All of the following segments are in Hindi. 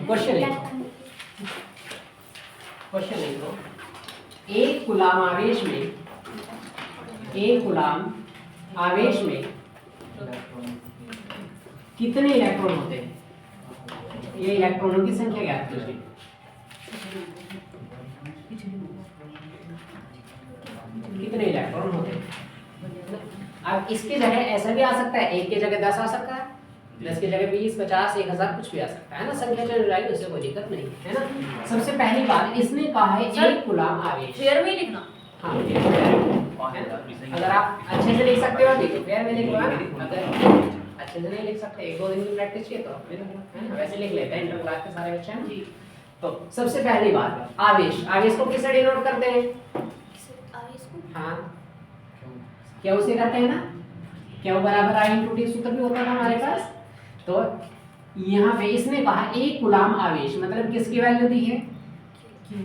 क्वेश्चन लिखो, एक कूलाम आवेश में कितने इलेक्ट्रॉन होते हैं? ये इलेक्ट्रॉनों की संख्या ज्ञात कीजिए। कितने इलेक्ट्रॉन होते हैं? अब इसकी जगह ऐसा भी आ सकता है, एक की जगह 10 आ सकता है, 10 की जगह 20, 50, 1000 कुछ भी आ सकता है ना, संख्या चल जाएगी, उससे कोई दिक्कत नहीं है ना। सबसे पहली बात इसने कहा है एक कूलाम आवेश, फेयर में लिखना। हाँ अगर आप अच्छे से लिख सकते हो अभी तो फेयर में लिखो, अगर अच्छे से नहीं लिख सकते, एक दो दिन की प्रैक्टिस किए तो वैसे लिख लेते हैं इंटर क्लास के सारे बच्चे हैं। तो सबसे पहली बात आवेश को किससे डिनोट करते हैं? हाँ क्या उसे करते हैं ना, क्या बराबर I × T सूत्र भी होता था हमारे पास। तो यहाँ पे इसने कहा एक कूलाम आवेश मतलब किसकी वैल्यू दी है?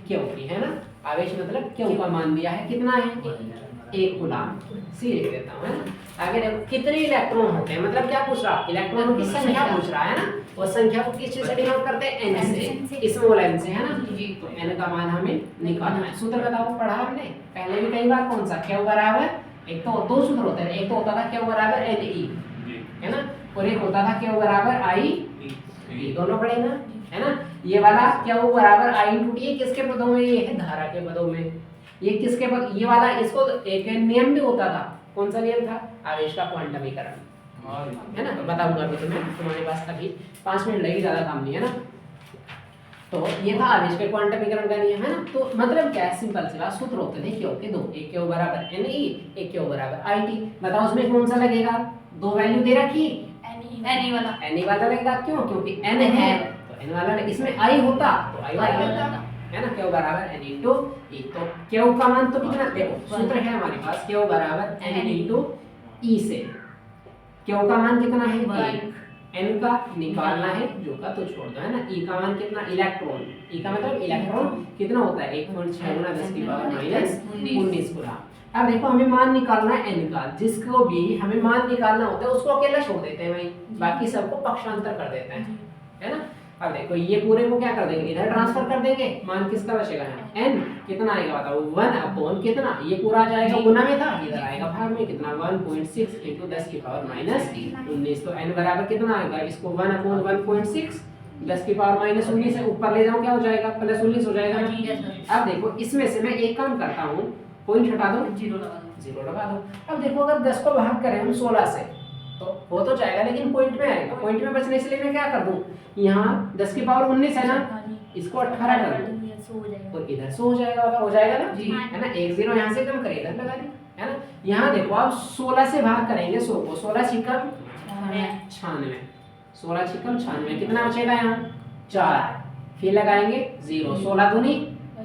क्यू की, है ना। आवेश मतलब क्यू का मान दिया है, कितना है? एक कूलाम। सी लिख देता हूँ, है ना। आगे देखो कितने इलेक्ट्रॉन होते हैं, मतलब क्या पूछ रहा है? इलेक्ट्रॉनों की संख्या पूछ रहा है ना। और संख्या को किस चीज से डिनोट करते हैं? n से, स्मॉल n से, है ना। तो n का मान हमें निकालना है। सूत्र बताओ, पढ़ा हमने पहले भी कई बार, कौन सा? क्यू बराबर, एक तो दो सूत्र होते हैं, एक तो होता था क्यू बराबर Ne, है ना, और एक होता था क्यू बराबर I, दोनों पढ़े ना, है ना। ये वाला क्यू बराबर I × T किसके पदों में? ये है धारा के पदों में। ये किसके पद? ये वाला, इसको एक नियम भी होता था, कौन सा नियम था? आवेश का क्वांटमीकरण, है ना। तो बताऊंगा अभी तुम्हें, तुम्हारे पास अभी 5 मिनट लगेगी, ज्यादा काम नहीं है ना। तो ये था आवेश के क्वांटमीकरण का नियम, है ना। तो मतलब क्या है, सिंपल सी बात, सूत्र होते थे क्यू के दो, एक क्यू बराबर Ne, एक क्यू बराबर IT। बताओ उसमें कौन सा लगेगा? दो वैल्यू दे रखी, Ne वाला लगेगा, क्यों? क्योंकि n है तो n वाला, इसमें I होता तो I वाला लगता, है ना। क्यू बराबर n × E। तो क्यू का मान तो कितना? देखो सूत्र है हमारे पास, क्यू बराबर n × E से क्यू का मान कितना है? 1। n का निकालना है, जो का तो छोड़ दो, है ना। E का मान कितना? इलेक्ट्रॉन, E का मतलब इलेक्ट्रॉन कितना होता है? 1.6 × 10⁻⁻19 कूलाम। अब देखो हमें मान निकालना है n का, जिसको भी हमें मान निकालना होता है उसको अकेला छोड़ देते हैं भाई, बाकी सबको पक्षांतर कर देते हैं, है ना। अब देखो ये पूरे को क्या कर देंगे? इधर ट्रांसफर कर देंगे, मान किसका बचेगा? n कितना आएगा बताओ? 1 कितना, ये पूरा आ जाएगा, गुना में था, इधर आएगा भाग में, कितना? 1.6 × 10⁻⁻19। तो n बराबर कितना आएगा? इसको 1/1.6 10⁻⁻19 से ऊपर ले जाऊं, क्या हो जाएगा? +19 हो जाएगा। अब देखो इसमें से मैं एक काम करता हूँ, पॉइंट हटा दो, 0 लगा दो। अब देखो अगर 10 को भाग करें हम 16 से तो हो तो जाएगा, लेकिन पॉइंट में आएगा, पॉइंट में बचने के लिए मैं क्या कर दूं? यहाँ 10⁻19 है ना, इसको 18 कर दूं तो इधर 100 हो जाएगा, हो जाएगा ना, है ना। 1 0 यहाँ से कम करें, इधर लगा दी, है ना। यहाँ देखो आप 16 से भाग करेंगे 100 को, 16 छिकम 96, 16 छिकम 96, कितना बचेगा? यहाँ 4, फिर लगाएंगे 0, 16 दूनी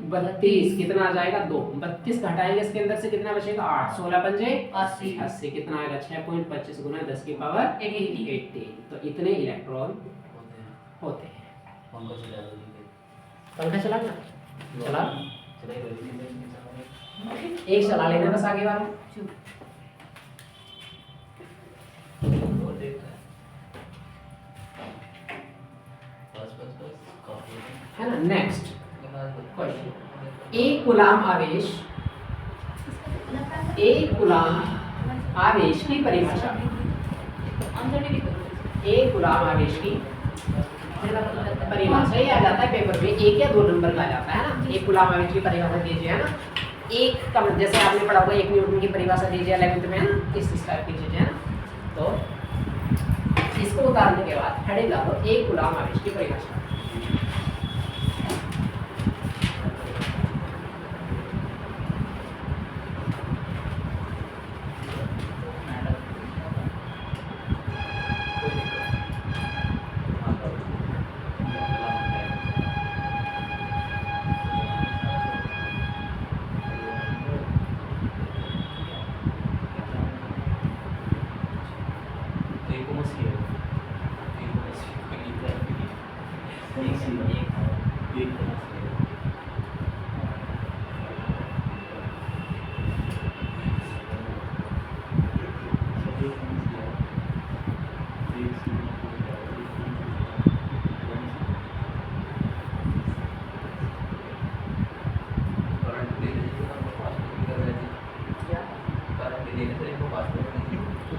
32, कितना आ जाएगा? 2, 32 घटाएंगे इसके अंदर से, कितना बचेगा? 8, 16 पंजे 80, कितना आएगा? 6.25 × 10⁻80। तो इतने इलेक्ट्रॉन होते हैं। पंखा चला ना, चला एक चला लेना बस, आगे वाला है ना। नेक्स्ट क्वेश्चन, एक कूलाम आवेश की परिभाषा, एक कूलाम आवेश की परिभाषा ही आ जाता है पेपर में, 1 या 2 नंबर का आ जाता है ना। एक कूलाम आवेश की परिभाषा दीजिए, है ना। एक का जैसे आपने पढ़ा होगा 1 न्यूटन की परिभाषा दीजिए 11th में, है ना, इस टाइप की चीजें, है ना। तो इसको उतारने के बाद हटेगा तो एक कूलाम आवेश की परिभाषा,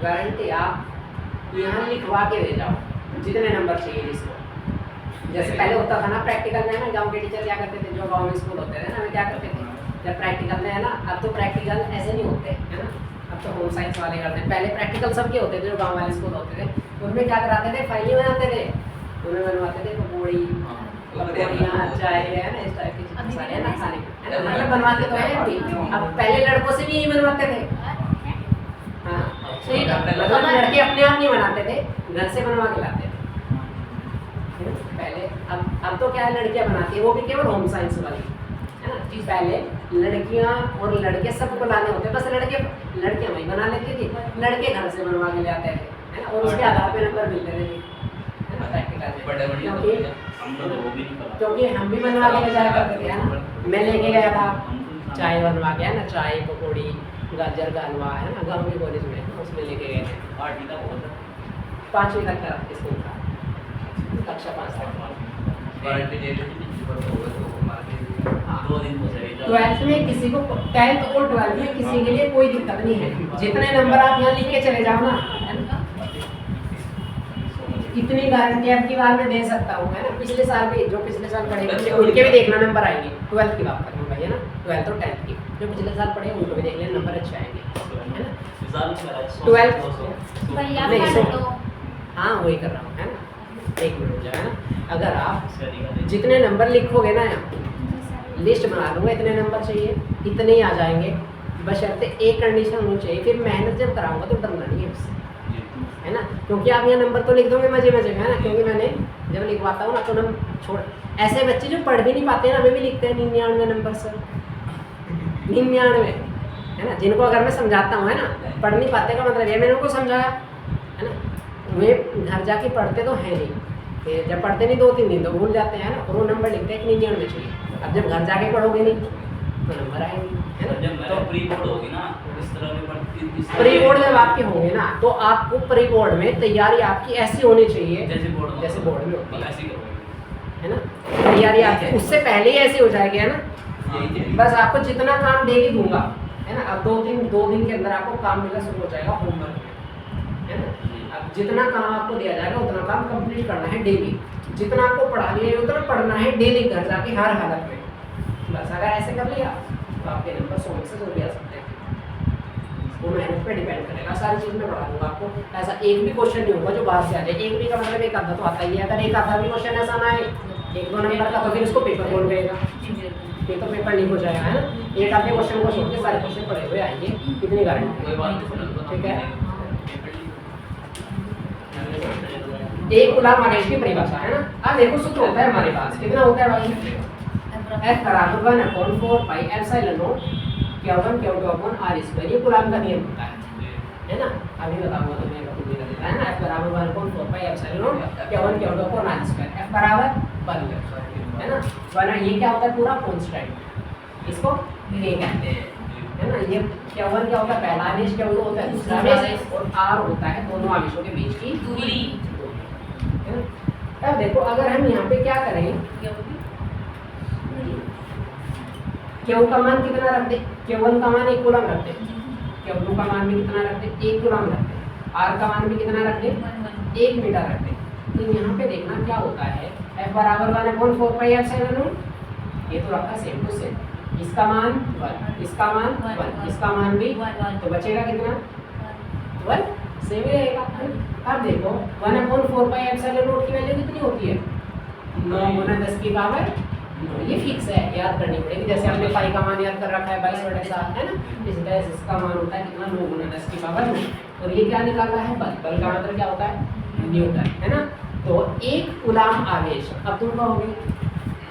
गारंटी आप यहाँ लिखवा के दे जाओ जितने नंबर चाहिए जिसको। जैसे पहले होता था ना प्रैक्टिकल में ना, गांव के टीचर क्या करते थे, जो गांव में स्कूल होते थे ना, वे क्या करते थे जब प्रैक्टिकल में है ना, अब तो प्रैक्टिकल ऐसे नहीं होते है ना, अब तो होम साइंस वाले करते हैं। पहले प्रैक्टिकल सबके होते थे जो गांव वाले स्कूल होते थे, उनमें क्या कराते थे, फाइलें बनाते थे, उनमें बनवाते थे पकौड़ी पकौड़ियाँ चाय है ना, इस टाइप की चीज़ें सारे है ना खाने है ना, मतलब बनवाते तो है अभी। अब पहले लड़कों से भी यही बनवाते थे, हाँ सही, मतलब लड़के अपने आप नहीं बनाते थे, घर से बनवा के लाते थे पहले। अब तो क्या है, लड़कियां बनाती है, वो भी केवल होम साइंस वाली है ना। पहले लड़कियां और लड़के सबको लाने होते, बस लड़कियां वही बना लेती थी, लड़के घर से बनवा के ले आते थे है ना, और उसके आधार पे नंबर मिलते थे है ना प्रैक्टिकल में। क्योंकि हम भी बनवा के ले जाया करते थे है ना, मैं लेके गया था चाय बनवा के है ना, चाय पकौड़ी गाजर का हलवा है ना, गाँव के कॉलेज में उसमें लेके गए थे। 5वीं तक का स्कूल था, कक्षा 5 तक। 12th में किसी को, 10th और 12th में किसी के लिए कोई दिक्कत नहीं है, जितने नंबर आप यहाँ लिख के चले जाओ ना है ना, इतनी गारंटी आपकी बार में दे सकता हूँ है ना। पिछले साल भी, जो पिछले साल पढ़े बच्चे उनके भी देखना नंबर आएंगे, 12th की बात कर रहा हूँ भाई है ना, 12th और 10th की जो पिछले साल पढ़े उनको भी देख लेना, नंबर अच्छे आएंगे है ना। 12th नहीं, हाँ वही कर रहा हूँ है ना, 1 मिनट हो जाए ना। अगर आप जितने नंबर लिखोगे ना, यहाँ लिस्ट बना लूँगा, इतने नंबर चाहिए, इतने ही आ जाएंगे, बशर्ते एक कंडीशन होनी चाहिए, फिर मेहनत जब कराऊंगा तो डरना नहीं है उससे है ना। क्योंकि आप यहाँ नंबर तो लिख दोगे मजे मजे में है ना, क्योंकि मैंने जब लिखवाता हूँ ना तो नंबर छोड़, ऐसे बच्चे जो पढ़ भी नहीं पाते ना, वे भी लिखते हैं 99 नंबर सर, 99 है ना, जिनको अगर मैं समझाता हूँ है ना, पढ़ नहीं पाते का मतलब ये मैंने उनको समझाया है ना, वे घर जाके पढ़ते तो है नहीं, फिर जब पढ़ते नहीं 2-3 दिन तो भूल जाते हैं ना, और वो नंबर लिखते हैं 99 चाहिए। अब जब घर जाके पढ़ोगे नहीं तो नंबर आएंगे है ना। तो प्री बोर्ड होगी ना, इस तरह की प्री बोर्ड जब आपके होंगे ना, तो आपको प्री बोर्ड में तैयारी आपकी ऐसी होनी चाहिए जैसे बोर्ड में होती है ऐसी है ना, तैयारी आपकी उससे पहले ही ऐसी हो जाएगी है ना। बस आपको जितना काम डेली दूंगा है ना, अब 2 दिन के अंदर आपको काम मिलना शुरू हो जाएगा होमवर्क है ना। अब जितना काम आपको दिया जाएगा उतना काम कंप्लीट करना है डेली, जितना आपको पढ़ा दिया है उतना पढ़ना है डेली घर जाके हर हालत में। बस अगर ऐसे कर लिया तो आपके नंबर 100 में से 100 भी आ सकते हैं। वो मेहनत पे डिपेंड करेगा, सारी चीज़ में पढ़ा दूंगा आपको, ऐसा एक भी क्वेश्चन नहीं होगा जो बाहर से आ जाए। एक भी का मतलब एक आधा तो आता ही है, अगर एक आधा भी क्वेश्चन ऐसा ना आए 1-2 नंबर का, तो फिर उसको पेपर बोल गएगा, फिर तो पेपर लीक हो जाएगा है ना। एक आधे क्वेश्चन को छोड़ के सारे क्वेश्चन पढ़े हुए आएंगे, कितनी गारंटी, ठीक है। एक गुलाम आवेश की परिभाषा है ना। अब देखो सूत्र होता है हमारे पास, कितना होता है भाई, F बराबर 1/4 pi epsilon not Q1 Q2 upon r², ये गुलाम का नियम होता है ना। अभी बताऊंगा तो मैं खुद ही कर देता है ना। F बराबर 1/4 pi epsilon not Q1 Q2 upon r², F बराबर 1 है ना। वरना ये क्या होता है, पूरा कांस्टेंट, इसको ये कहते हैं है ना। ये Q1 क्या होता है, पहला आवेश, Q2 होता है दूसरा आवेश, और r होता है दोनों आवेशों के बीच की दूरी है ना। अब देखो अगर हम यहाँ पे क्या करें, Q का मान कितना रख दे, Q1 का मान 1 कूलम रख दे, Q2 का मान भी कितना रख दे, 1 कूलम रख दे, R का मान भी कितना रख दे, 1 मीटर रख दे। तो यहाँ पे देखना क्या होता है, F बराबर 1/4 पाई एप्सिलॉन नॉट, ये तो रखा सेम टू सेम, इसका मान 1, इसका मान 1, इसका मान भी 1, तो बचेगा कितना 1, सेम ही रहेगा। अब देखो 1/4 पाई एप्सिलॉन नॉट की वैल्यू कितनी होती है, 9 × 10 की पावर, ये फिक्स है, याद करनी पड़ेगी। जैसे हमने पाई का मान याद कर रखा है 22/7 है ना, इस तरह से इसका मान होता है कितना, 9 × 10 की पावर 9, और ये क्या निकालना है, बल। बल का मतलब क्या होता है, न्यूटन है ना। तो 1 कूलम आवेश, अब तुम कहोगे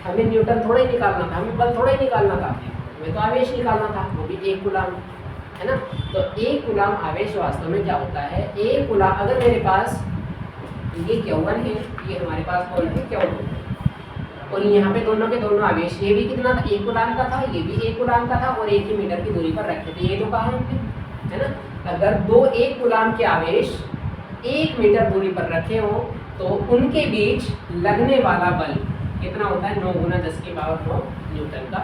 हमें न्यूटन थोड़ा ही निकालना था, हमें बल थोड़ा ही निकालना था, हमें तो आवेश निकालना था, वो भी 1 कूलम है ना। तो 1 कूलम आवेश वास्तव में क्या होता है, 1 कूलम, अगर मेरे पास ये Q1 है, ये हमारे पास कौन है Q2, और यहाँ पे दोनों के दोनों आवेश, ये भी कितना था, 1 कूलम का था, ये भी 1 कूलम का था, और 1 ही मीटर की दूरी पर रखे थे, ये तो कहा हमने है ना। अगर दो 1 कूलम के आवेश 1 मीटर दूरी पर रखे हो तो उनके बीच लगने वाला बल कितना होता है, 9 × 10 की पावर 9 न्यूटन का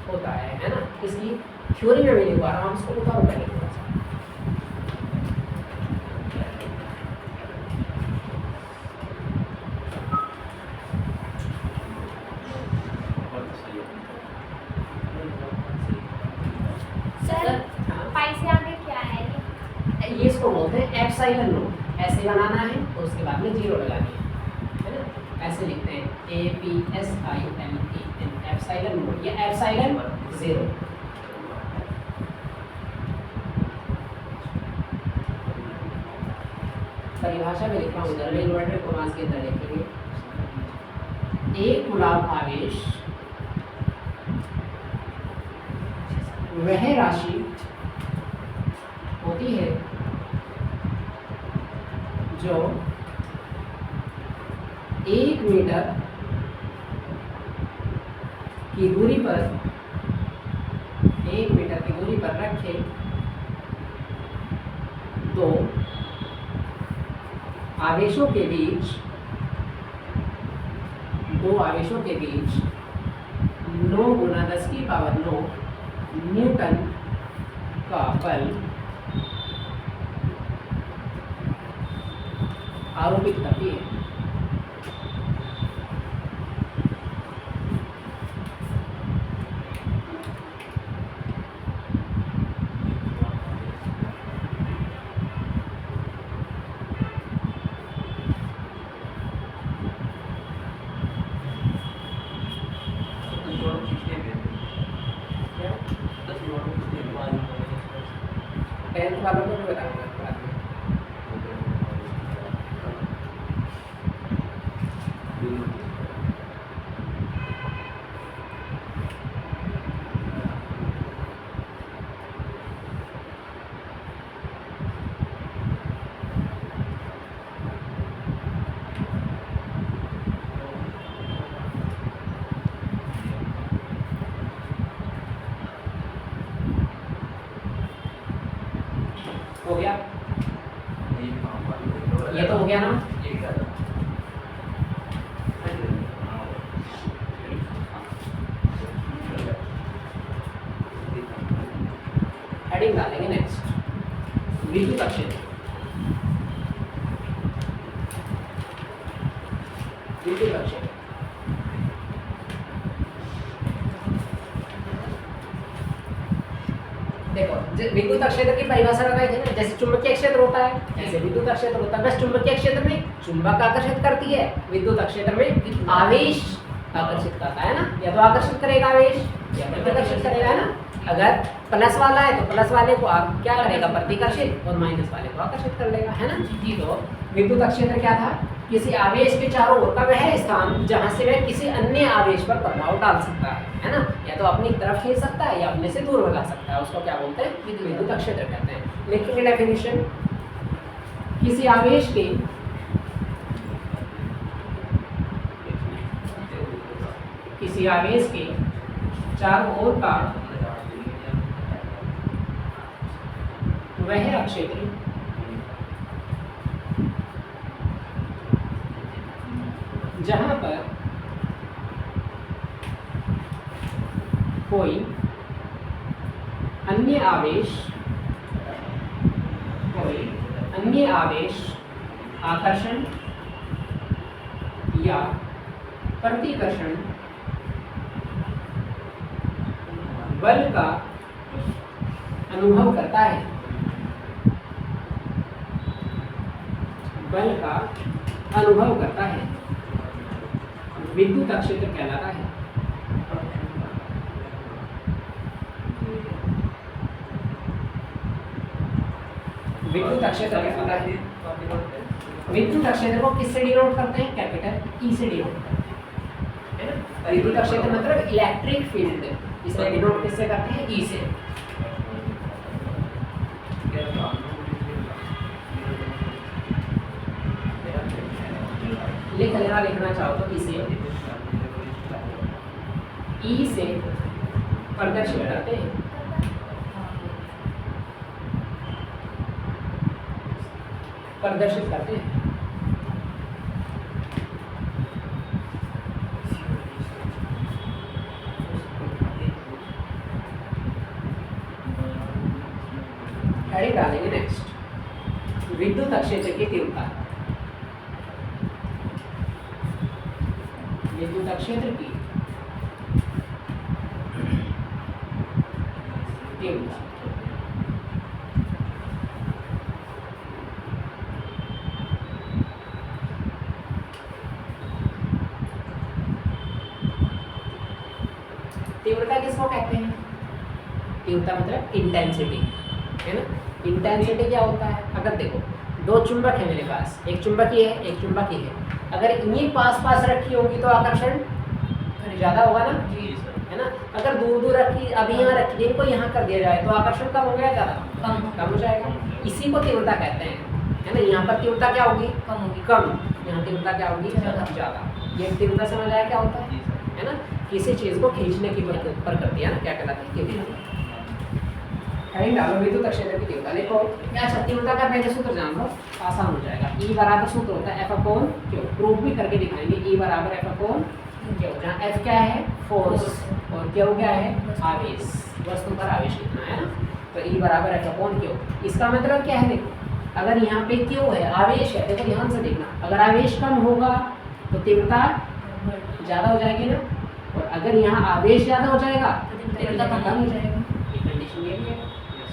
होता है ना। इसकी थ्योरी में मैं लिखवा रहा हूँ, इसको बताओ पहले थोड़ा सा। इसको बोलते हैं एप्सिलॉन नोट। ऐसे बनाना है तो उसके बाद में जीरो लगानी है ना, ऐसे लिखते हैं APSILON एप्सिलॉन नोट या एप्सिलॉन जीरो। परिभाषा में लिखा हूँ जर्नल इन्वर्टर को मास के अंदर लिखेंगे, एक गुलाब आवेश वह राशि होती है जो 1 मीटर की दूरी पर 1 मीटर की दूरी पर रखे दो आवेशों के बीच 9 गुना 10 की पावर 9 न्यूटन का बल आरोपित करती है। टेंथ वालों को भी बताऊंगा बाद में। हो गया, ये तो हो गया ना। हेडिंग डालेंगे नेक्स्ट, विद्युत क्षेत्र। विद्युत क्षेत्र देखो, विद्युत क्षेत्र की परिभाषा बताई थी ना, जैसे चुंबकीय क्षेत्र होता है ऐसे विद्युत क्षेत्र होता है। बस चुंबकीय क्षेत्र में चुंबक आकर्षित करती है, विद्युत क्षेत्र में आवेश आकर्षित करता है ना, या तो आकर्षित करेगा आवेश या प्रतिकर्षित करेगा, है ना। अगर प्लस वाला है तो प्लस वाले को आप क्या करेगा, प्रतिकर्षित, और माइनस वाले को आकर्षित कर लेगा, है ना। तो विद्युत क्षेत्र क्या था, किसी आवेश के चारों ओर का वह स्थान जहां से वह किसी अन्य आवेश पर प्रभाव डाल सकता है ना, या तो अपनी तरफ खींच सकता है या अपने से दूर भगा सकता है, उसको क्या बोलते हैं, विद्युत क्षेत्र कहते हैं। लिखेंगे डेफिनेशन, किसी आवेश के चारों ओर का वह क्षेत्र जहां पर कोई अन्य आवेश आकर्षण या प्रतिकर्षण बल का अनुभव करता है, विद्युत क्षेत्र कहलाता है। विद्युत क्षेत्र कहलाता है। विद्युत क्षेत्र को किससे डिनोट करते हैं, कैपिटल ई से डिनोट करते हैं, है ना। विद्युत क्षेत्र मतलब इलेक्ट्रिक फील्ड, इसे डिनोट किससे करते हैं, ई से। लिखना चाहो तो ई से प्रदर्शित करते हैं। हेडिंग डालेंगे नेक्स्ट, विद्युत क्षेत्र की तीव्रता। विद्युत क्षेत्र की तीव्रता किसको कहते हैं? तीव्रता मतलब इंटेंसिटी, है ना। इंटेंसिटी क्या होता है? अगर देखो दो चुंबक है मेरे पास, एक चुंबकीय है एक चुंबकीय है, अगर इन्हीं पास पास रखी होगी तो आकर्षण ज़्यादा होगा ना, जी सर। है ना। अगर दूर दूर रखी, अभी यहाँ रखी, इनको यहाँ कर दिया जाए तो आकर्षण कम हो गया ज़्यादा, कम हो जाएगा। इसी को तीव्रता कहते हैं, है ना। यहाँ पर तीव्रता क्या होगी? कम होगी। कम। यहाँ तीव्रता क्या होगी? ज़्यादा। ज़्यादा। ये तीव्रता समझ आया क्या होता जी सर। है ना। किसी चीज़ को खींचने की प्रकृति है ना, क्या कहलाती है? तीव्रता। कहीं डालो विद्युत क्षेत्र की तीव्रता। देखो अच्छा, तीव्रता का पहले सूत्र जान लो, आसान हो जाएगा। E बराबर सूत्र होता है F/Q, प्रूफ भी करके दिखाएंगे। E बराबर F/Q, जहाँ F क्या है? फोर्स, और Q क्या है? आवेश, वस्तु पर आवेश कितना है ना। तो E बराबर F/Q। इसका मतलब क्या है? देखो अगर यहाँ पे Q है, आवेश है, देखो ध्यान से देखना, अगर आवेश कम होगा तो तीव्रता ज़्यादा हो जाएगी ना, और अगर यहाँ आवेश ज़्यादा हो जाएगा तो तीव्रता कम हो जाएगा। ये कंडीशन ये भी है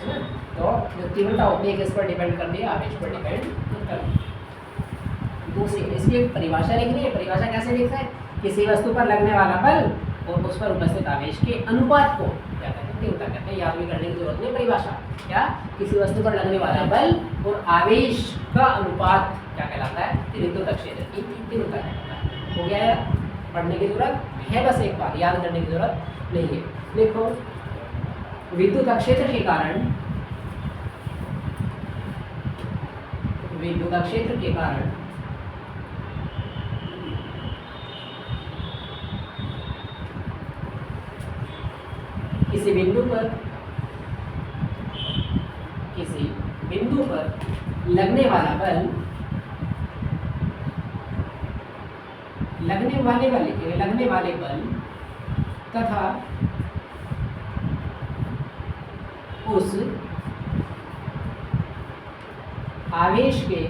ना। तो जो तीव्रता होती है किस पर डिपेंड करती है? आवेश पर डिपेंड करती है। दूसरी इसकी एक परिभाषा लिखनी है। परिभाषा कैसे लिखता है? किसी वस्तु पर लगने वाला बल और उस पर उपस्थित आवेश के अनुपात को क्या कहते हैं? तीव्रता कहते हैं। याद भी करने की जरूरत नहीं परिभाषा। क्या? किसी वस्तु पर लगने वाला बल और आवेश का अनुपात क्या कहलाता है? विद्युत क्षेत्र की तीव्रता कहलाता है। हो गया यार? पढ़ने की जरूरत है, बस एक बार याद करने की जरूरत नहीं है। देखो विद्युत क्षेत्र के कारण, विद्युत क्षेत्र के कारण किसी बिंदु पर लगने वाला बल, लगने वाले बल तथा उस आवेश के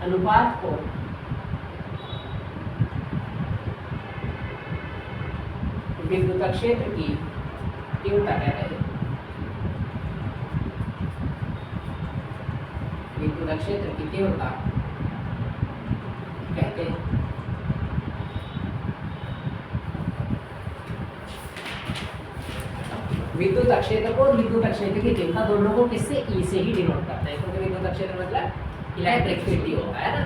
अनुपात को विद्युत क्षेत्र की तीव्रता कहते हैं। विद्युत क्षेत्र की तीव्रता कहते हैं। विद्युत क्षेत्र को, विद्युत क्षेत्र की तीव्रता दोनों को किससे? ई से ही डिनोट करते हैं, क्योंकि विद्युत क्षेत्र मतलब इलेक्ट्रिक फील्ड ही होता है ना।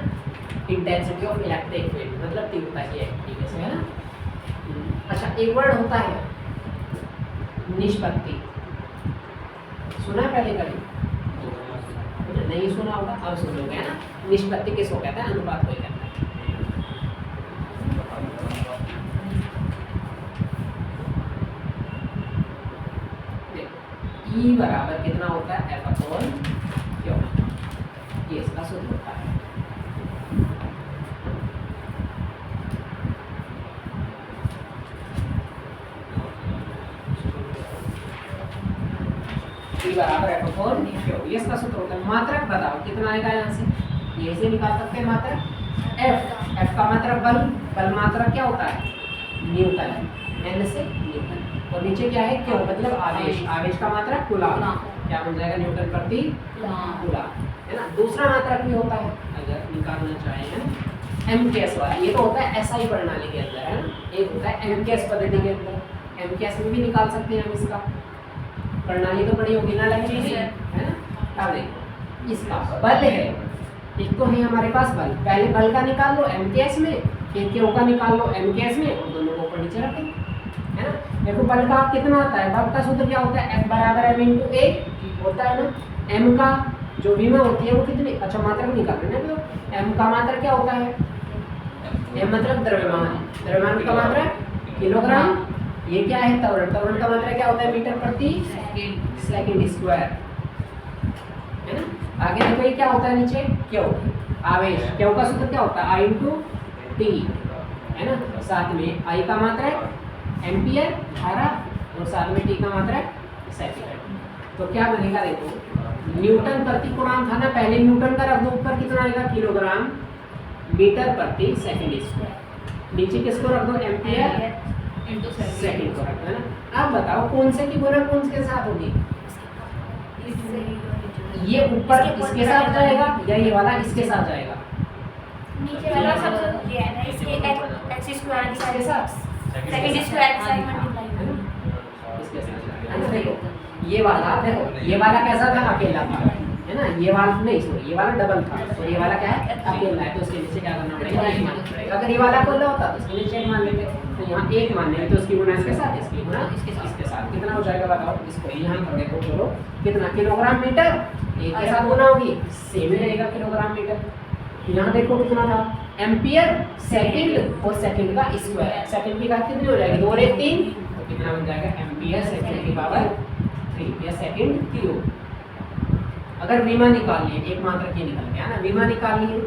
इंटेंसिटी ऑफ इलेक्ट्रिक फील्ड मतलब तीव्रता की एक्टिविटी से, है ना। अच्छा, एक वर्ड होता है निष्पत्ति, सुना है पहले कभी? नहीं सुना होगा, अब सुन लोगे, है ना। निष्पत्ति किसको कहता है? अनुपात को ही कहता है। E बराबर कितना होता है? F/Q, ये इसका सूत्र होता है। E बराबर F/Q, ये इसका सूत्र होता है। मात्रक बताओ कितना आएगा यहाँ से? ये से निकाल सकते हैं मात्रक। F का मात्रक बल, बल मात्रक क्या होता है? न्यूटन, N से न्यूटन, और नीचे क्या है? Q मतलब आवेश, आवेश का मात्रक कूलॉम, क्या बन जाएगा? न्यूटन प्रति कूलॉम, है ना। दूसरा मात्रक भी होता है, अगर निकालना चाहें एमकेएस वाला, ये तो होता है एसआई प्रणाली के अंदर, है ना। एक होता है एमकेएस पद्धति के अंदर, एमकेएस में भी निकाल सकते हैं हम इसका। प्रणाली तो बड़ी होगी ना लगी, है ना। अब देखो इसका बल है, एक तो है हमारे पास बल, पहले बल का निकाल लो एमकेएस में, फिर क्यू का निकाल लो एमकेएस में, और दोनों को ऊपर नीचे रखें, है ना। देखो बल का कितना आता है? बल का सूत्र क्या होता है? F बराबर m × a होता है ना। m का जो विमा होती है वो कितनी? अच्छा, मात्रक निकाल रहे हैं ना। m का मात्रक क्या होता है? m मतलब द्रव्यमान, द्रव्यमान का मात्रक किलोग्राम। ये क्या है? त्वरण, त्वरण का मात्रक क्या होता है? मीटर प्रति सेकंड स्क्वायर, है ना। आगे देखो ये क्या होता है? नीचे क्यू, आवेश, क्यू का सूत्र क्या होता है? I × t, है ना। साथ में I का मात्रक एम्पियर धारा, और साथ में t का मात्रक सेकंड। तो क्या बनेगा? देखो न्यूटन प्रति कोणांक था ना, पहले न्यूटन का रख दो, ऊपर कितना आएगा? किलोग्राम मीटर प्रति सेकंड स्क्वायर, नीचे किसको रख दो? एम्पियर सेकंड को रख दो, है ना। अब बताओ कौन से की गुणा कौन के साथ होगी? ये ऊपर इसके साथ जाएगा या ये वाला इसके साथ जाएगा? नीचे वाला सब ये है ना, इसके एक्स स्क्वायर के इसके साथ साथ सेकंड स्क्वायर के साथ मल्टीप्लाई है ना, इसके साथ है ना। देखो ये वाला, देखो ये वाला कैसा था, अकेला था, है ना। ये वाला नहीं, सॉरी, ये वाला डबल था और ये वाला क्या है, अकेला है। तो उसके नीचे क्या करना पड़ेगा, एक मानना पड़ेगा। अगर ये वाला अकेला होता तो इसके नीचे एक मान लेते। तो यहाँ एक मानने तो इसकी गुना इसके साथ, इसकी गुना इसके साथ, कितना हो जाएगा बताओ। इसको यहाँ पर देखो, चलो कितना, किलोग्राम मीटर, एक के साथ गुना होगी, सेम ही रहेगा किलोग्राम मीटर। यहाँ देखो कितना था, एम्पियर सेकंड और सेकंड का स्क्वायर, सेकंड की घात कितनी हो जाएगी, 2 और 1 3, तो कितना बन जाएगा, एम्पियर सेकंड की पावर 3 या सेकंड क्यूब। अगर विमा निकाल लिए, एक मात्रक ये निकल गया ना, विमा निकाल लिए,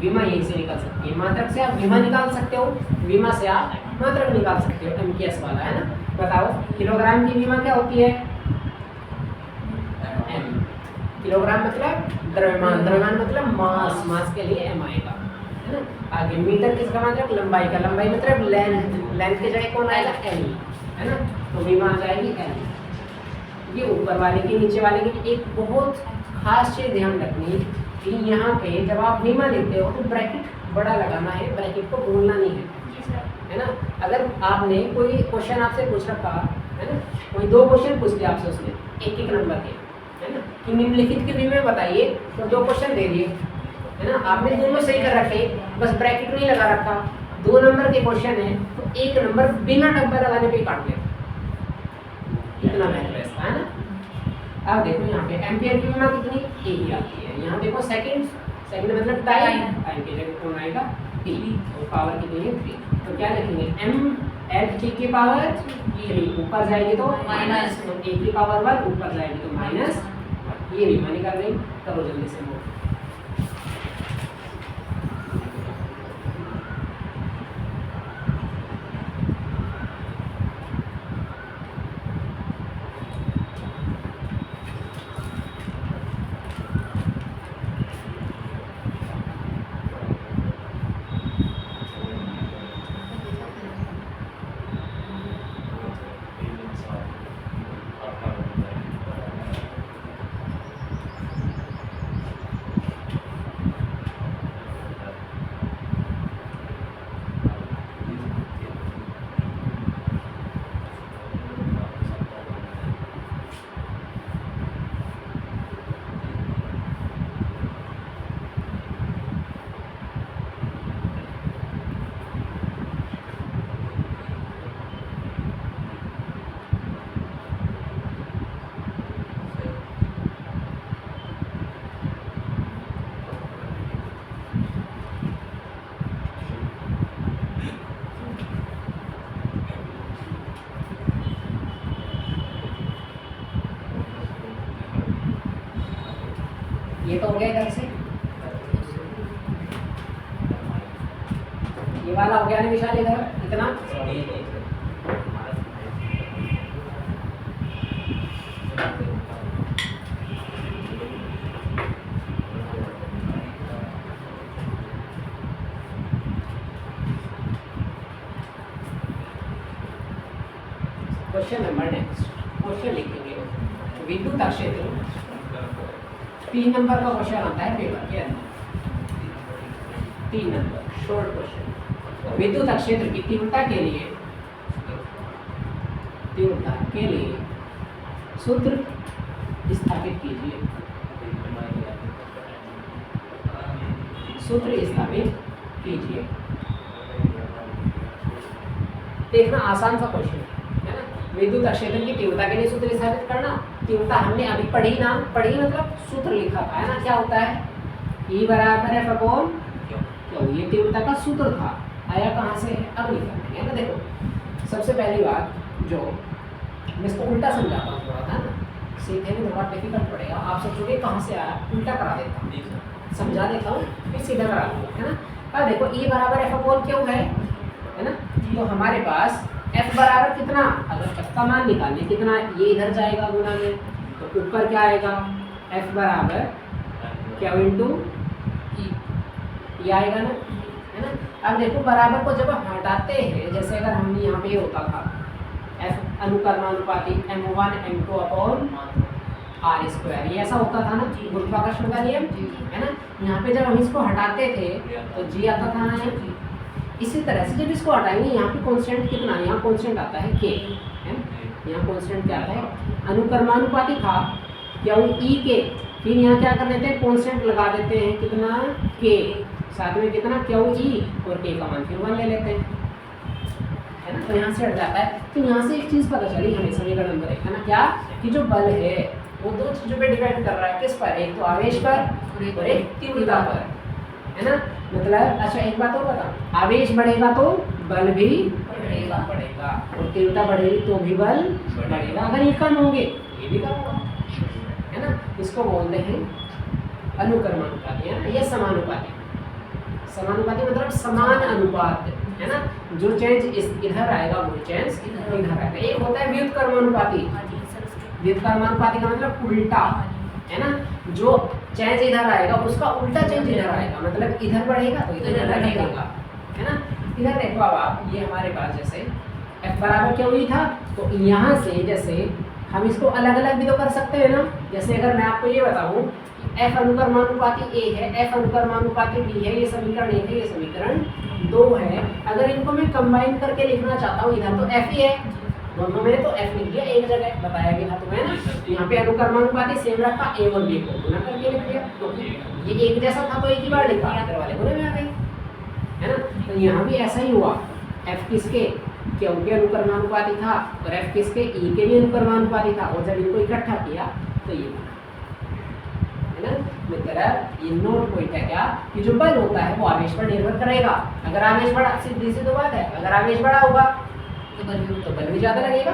विमा यहीं से निकल सकती है, मात्रक से आप विमा निकाल सकते हो, विमा से आप मात्रक निकाल सकते हो, एमपीएस वाला है ना। बताओ किलोग्राम की विमा क्या होती है, एम। किलोग्राम मतलब द्रव्यमान, द्रव्यमान मतलब मास, मास के लिए एम आएगा, है ना। आगे मीटर किसका मात्रक, लंबाई का, लंबाई मतलब लेंथ, लेंथ की जगह कौन आएगा, एल, है ना। तो विमा आ जाएगी एल। ये ऊपर वाले की, नीचे वाले की एक बहुत खास चीज ध्यान रखनी कि यहाँ पे जब आप विमा लिखते हो तो ब्रैकेट बड़ा लगाना है, ब्रैकेट को भूलना नहीं है ना। अगर आपने कोई क्वेश्चन आपसे पूछ रखा है ना, कोई 2 क्वेश्चन पूछ लिया आपसे उसने एक एक नंबर के, है ना, कि निम्नलिखित के विमा बताइए, तो 2 क्वेश्चन दे दिए, है ना। आपने दोनों सही कर रखे, बस ब्रैकेट नहीं लगा रखा, 2 नंबर के क्वेश्चन है तो 1 नंबर बिना नंबर लगाने पे काट दिया, इतना महत्व है ना। अब देखो यहाँ पे एम्पियर की विमा कितनी, ए ही आती है। यहाँ देखो सेकंड, सेकंड मतलब टाइम, टाइम की जगह कौन आएगा, टी, और पावर कितनी है 3। तो क्या लिखेंगे, एम एल टी की पावर 3, ऊपर जाएगी तो माइनस, तो ए की पावर 1, ऊपर जाएगी तो माइनस। ये विमा निकाल रही, करो जल्दी से। ये तो हो गया इधर से, ये वाला हो गया ना विशाल, इधर इतना। क्वेश्चन नंबर नेक्स्ट, क्वेश्चन लिखेंगे विद्युत क्षेत्र, 3 नंबर का क्वेश्चन आता है पेपर के अंदर, 3 नंबर शॉर्ट क्वेश्चन। विद्युत क्षेत्र की तीव्रता के लिए, तीव्रता के लिए सूत्र स्थापित कीजिए, सूत्र स्थापित कीजिए। देखना आसान सा क्वेश्चन है ना। विद्युत क्षेत्र की तीव्रता के लिए सूत्र स्थापित करना, तीव्रता हमने अभी पढ़ी ना, पढ़ी मतलब सूत्र लिखा था, है ना। क्या होता है, E बराबर है अपॉन क्यों, ये तीव्रता का सूत्र था, आया कहाँ से, अब लिखा है ना। देखो सबसे पहली बात, जो मैं इसको उल्टा समझाता हूँ थोड़ा, है ना, सीखने में थोड़ा डिफिकल्ट पड़ेगा। आप सोचोगे कहाँ से आया, उल्टा करा देता हूँ, समझा देता हूँ फिर सीधा करा दूँगा, है ना। अब देखो E बराबर F अपॉन क्यों है ना। तो हमारे पास F बराबर कितना, अगर F का मान निकालने कितना, ये इधर जाएगा गुना में, तो ऊपर क्या आएगा, F बराबर क्या इंटू E, ये आएगा ना, है ना। अब देखो बराबर को जब हम हटाते हैं, जैसे अगर हम यहाँ पे होता था F अनुकर्मानुपाती M1 M2 upon r square, ये ऐसा होता था ना गुरुत्वाकर्षण का नियम, है ना। यहाँ पे जब हम इसको हटाते थे तो जी आता था ना, इसी तरह से जब इसको हटाएंगे यहाँ पे कांस्टेंट कितना, यहाँ कांस्टेंट आता है के, है ना। यहाँ कांस्टेंट क्या आता है, अनुक्रमानुपाती था क्या वो ई के, फिर यहाँ क्या कर देते हैं कांस्टेंट लगा देते हैं कितना के, साथ में कितना क्या वो ई और के का मान फिर 1 ले लेते हैं, है ना। तो यहाँ से हट जाता है। तो यहाँ से एक चीज़ पता चली हमें समीकरण नंबर 1, है ना, क्या कि जो बल है वो दो चीज़ों पे डिपेंड कर रहा है, किस पर, एक तो आवेश पर और एक तीव्रता पर, है ना। मतलब अच्छा एक बात और बता, आवेश बढ़ेगा तो बल भी बढ़ेगा और तीव्रता बढ़ेगी तो भी बल बढ़ेगा, अगर ये कम होंगे ये भी कम होगा, है ना। इसको बोलते हैं अनुक्रमानुपाती, है ना, ये समानुपाती। समानुपाती मतलब समान अनुपात, है ना, जो चेंज इधर आएगा वो चेंज इधर आएगा। एक होता है व्युत्क्रमानुपाती, व्युत्क्रमानुपाती का मतलब उल्टा, है ना, जो चेंज इधर आएगा उसका उल्टा चेंज इधर आएगा, मतलब इधर बढ़ेगा तो इधर घटेगा, है ना। इधर देखो अब आप, ये हमारे पास जैसे f बराबर क्या हुई था, तो यहाँ से जैसे हम इसको अलग अलग भी तो कर सकते हैं ना। जैसे अगर मैं आपको ये बताऊँ f अनुक्रमानुपाती a है, f अनुक्रमानुपाती b है, ये समीकरण 1 है, ये समीकरण 2 है। अगर इनको मैं कंबाइन करके लिखना चाहता हूँ इधर तो f ही है, दोनों में तो f लिख दिया, एक जगह बताया गया था तुम्हें ना, यहाँ पे अनुक्रमानुपाती सेम रखा, a और b को गुना करके लिख दिया, तो ये एक जैसा था तो एक ही बार लिखा, इधर वाले गुने में आ गई, है ना। तो यहाँ भी ऐसा ही हुआ, f किसके क्यों के अनुक्रमानुपाती था और f किसके e के भी अनुक्रमानुपाती था, और जब इनको इकट्ठा किया तो ये बना, है ना। मतलब ये नोट पॉइंट है क्या कि जो बल होता है वो आवेश पर निर्भर करेगा। अगर आवेश बड़ा, सीधी सी तो बात है, अगर आवेश बड़ा होगा तो बल भी ज़्यादा लगेगा,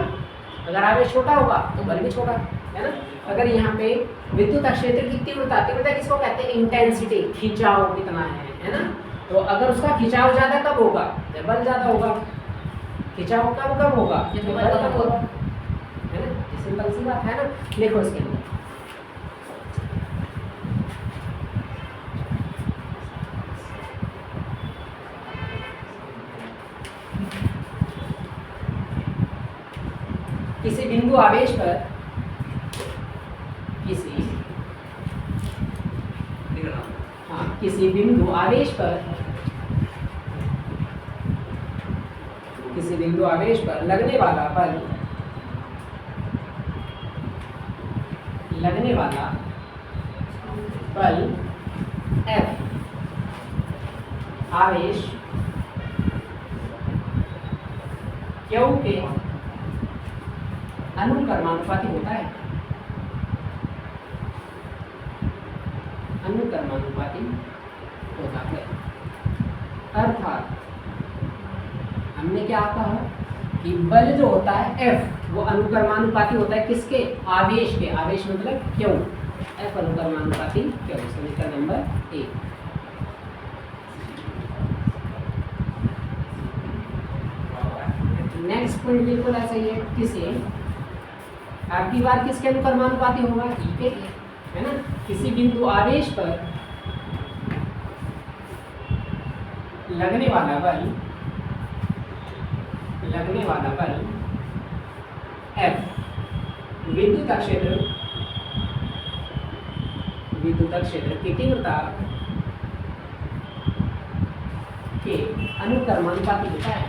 अगर आवेश छोटा होगा तो बल भी छोटा, है ना। अगर यहाँ पे विद्युत क्षेत्र की तीव्रता, तीव्रता किसको कहते हैं, इंटेंसिटी, खिंचाव कितना है ना। तो अगर उसका खिंचाव ज़्यादा कब होगा, जब बल ज़्यादा होगा। खिंचाव कब होगा, जब बल कम होगा, है ना। सिंपल सी बात है ना। देखो इसके अंदर किसी बिंदु आवेश पर किसी बिंदु आवेश पर लगने वाला बल F आवेश Q के अनुक्रमानुपाती होता है, अनुक्रमानुपाती होता है। अर्थात हमने क्या कहा कि बल जो होता है F वो अनुक्रमानुपाती होता है किसके, आवेश के, आवेश मतलब Q, F अनुक्रमानुपाती Q, समीकरण नंबर 1। नेक्स्ट पॉइंट बिल्कुल ऐसा ही है, किसी आपकी बार किसके अनुक्रमानुपाती होगा, ई के, है ना। किसी बिंदु आवेश पर लगने वाला बल F विद्युत क्षेत्र की तीव्रता के अनुक्रमानुपाती होता है।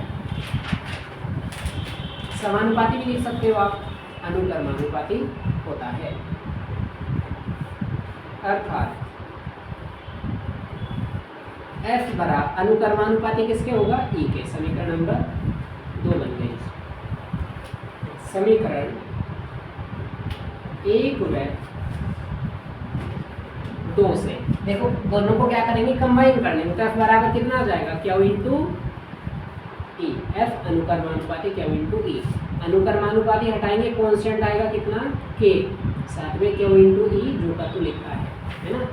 समानुपाती भी लिख सकते हो आप, अनुक्रमानुपाती होता है। अर्थात F बराबर अनुक्रमानुपाती किसके होगा, E के, समीकरण नंबर 2 बन गई। समीकरण 1 व 2 से देखो दोनों को क्या करेंगे, कंबाइन कर लेंगे, तो F बराबर कितना आ जाएगा, Q इंटू ई, F अनुक्रमानुपाती Q इंटू ई। अनुक्रमानुपाती हटाएंगे, कांस्टेंट आएगा कितना, K, साथ में Q इंटू ई जो का तो लिखा है ना।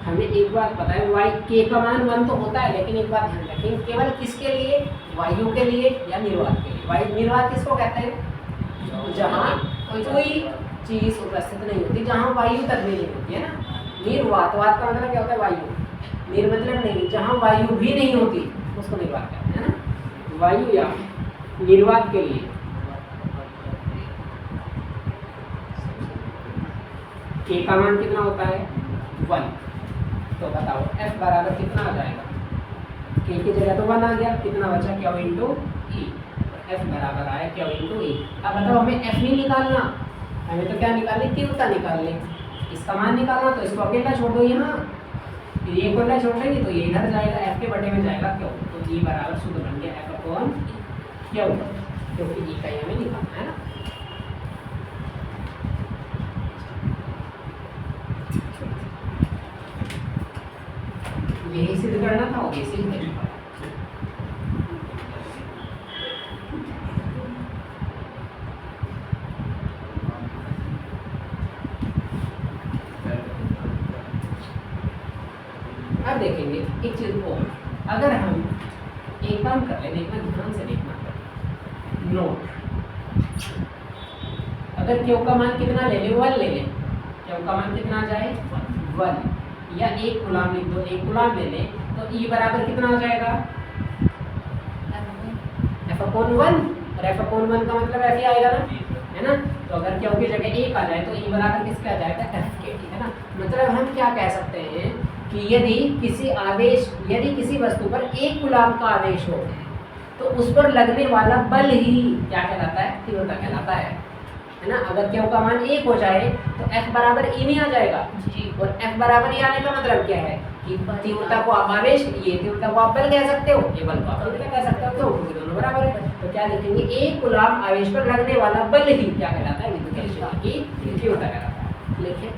हमें एक बात पता है, y K का मान 1 तो होता है, लेकिन एक बात ध्यान रखें, केवल किसके लिए, वायु के लिए या निर्वात के लिए। वायु निर्वात किसको कहते हैं, जहाँ कोई चीज उपस्थित नहीं होती, जहाँ वायु तक भी नहीं होती, है ना। निर्वात, वात का मतलब क्या होता है, वायु, निर मतलब नहीं, जहाँ वायु भी नहीं होती उसको निर्वात कहते हैं ना। वायु या निर्वात के लिए के का मान कितना होता है 1, तो बताओ F बराबर कितना आ जाएगा, के की जगह तो 1 आ गया, कितना बचा Q इंटू ई, F बराबर आया Q इंटू ई। अब बताओ हमें F नहीं निकालना, हमें तो क्या निकालनी, तीव्रता निकालनी, इसका मान निकालना, तो इसको अकेला छोड़ दो यहाँ, फिर ये अकेला छोड़ देंगे तो ये इधर जाएगा, F के बटे में जाएगा Q, तो E बराबर सूत्र बन गया F अपॉन Q, क्योंकि E का हमें निकालना है ना। यही सिद्ध करना था, वो सिद्ध कर चुका। अब देखेंगे एक चीज को, अगर हम एक काम कर ले, देखना ध्यान से देखना, नोट, अगर क्यू का मान कितना ले ले, 1 ले ले, क्यू का मान कितना आ जाए 1, या 1 कूलाम लिख दो, 1 कूलाम ले ले, तो E बराबर कितना आ जाएगा F अपॉन 1, और F अपॉन 1 का मतलब F ही आएगा ना, है ना। तो अगर क्यू की जगह 1 आ जाए तो E बराबर किसका आ जाएगा F के, ठीक है ना। मतलब हम क्या कह सकते हैं कि यदि किसी वस्तु पर 1 कूलाम का आवेश हो तो उस पर लगने वाला बल ही क्या कहलाता है, तीव्रता कहलाता है ना। अगर क्यू का मान 1 हो जाए तो F बराबर E में आ जाएगा, और F बराबर E आने का मतलब क्या है कि तीव्रता को आप आवेश, ये तीव्रता को आप बल कह सकते हो, ये बल को आप तीव्रता कह सकते हो, तो दोनों बराबर है। तो क्या लिखेंगे, 1 कूलाम आवेश पर लगने वाला बल ही क्या कहलाता है, विद्युत क्षेत्र की तीव्रता कहलाता है। लिखें,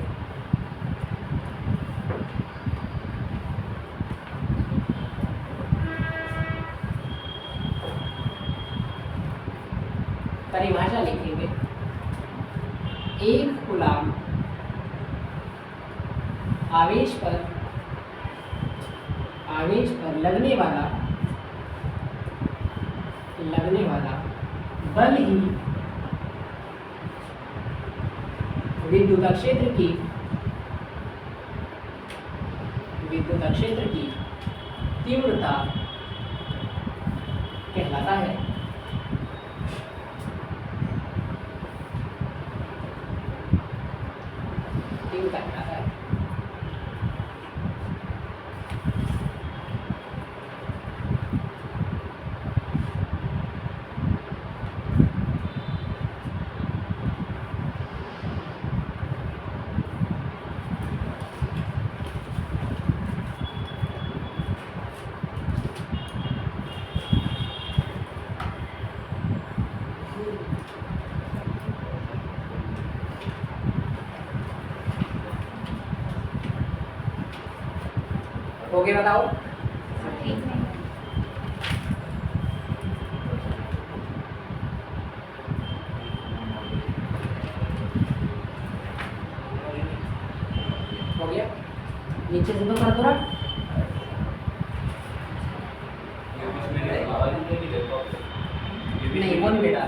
परिभाषा लिखेंगे, 1 कूलाम आवेश पर लगने वाला बल ही विद्युत क्षेत्र की तीव्रता कहलाता है। तीव्रता कहलाता है। हो गया, बताओ। हो गया, नीचे से तो कर दो ना। नहीं, वो नहीं बेटा,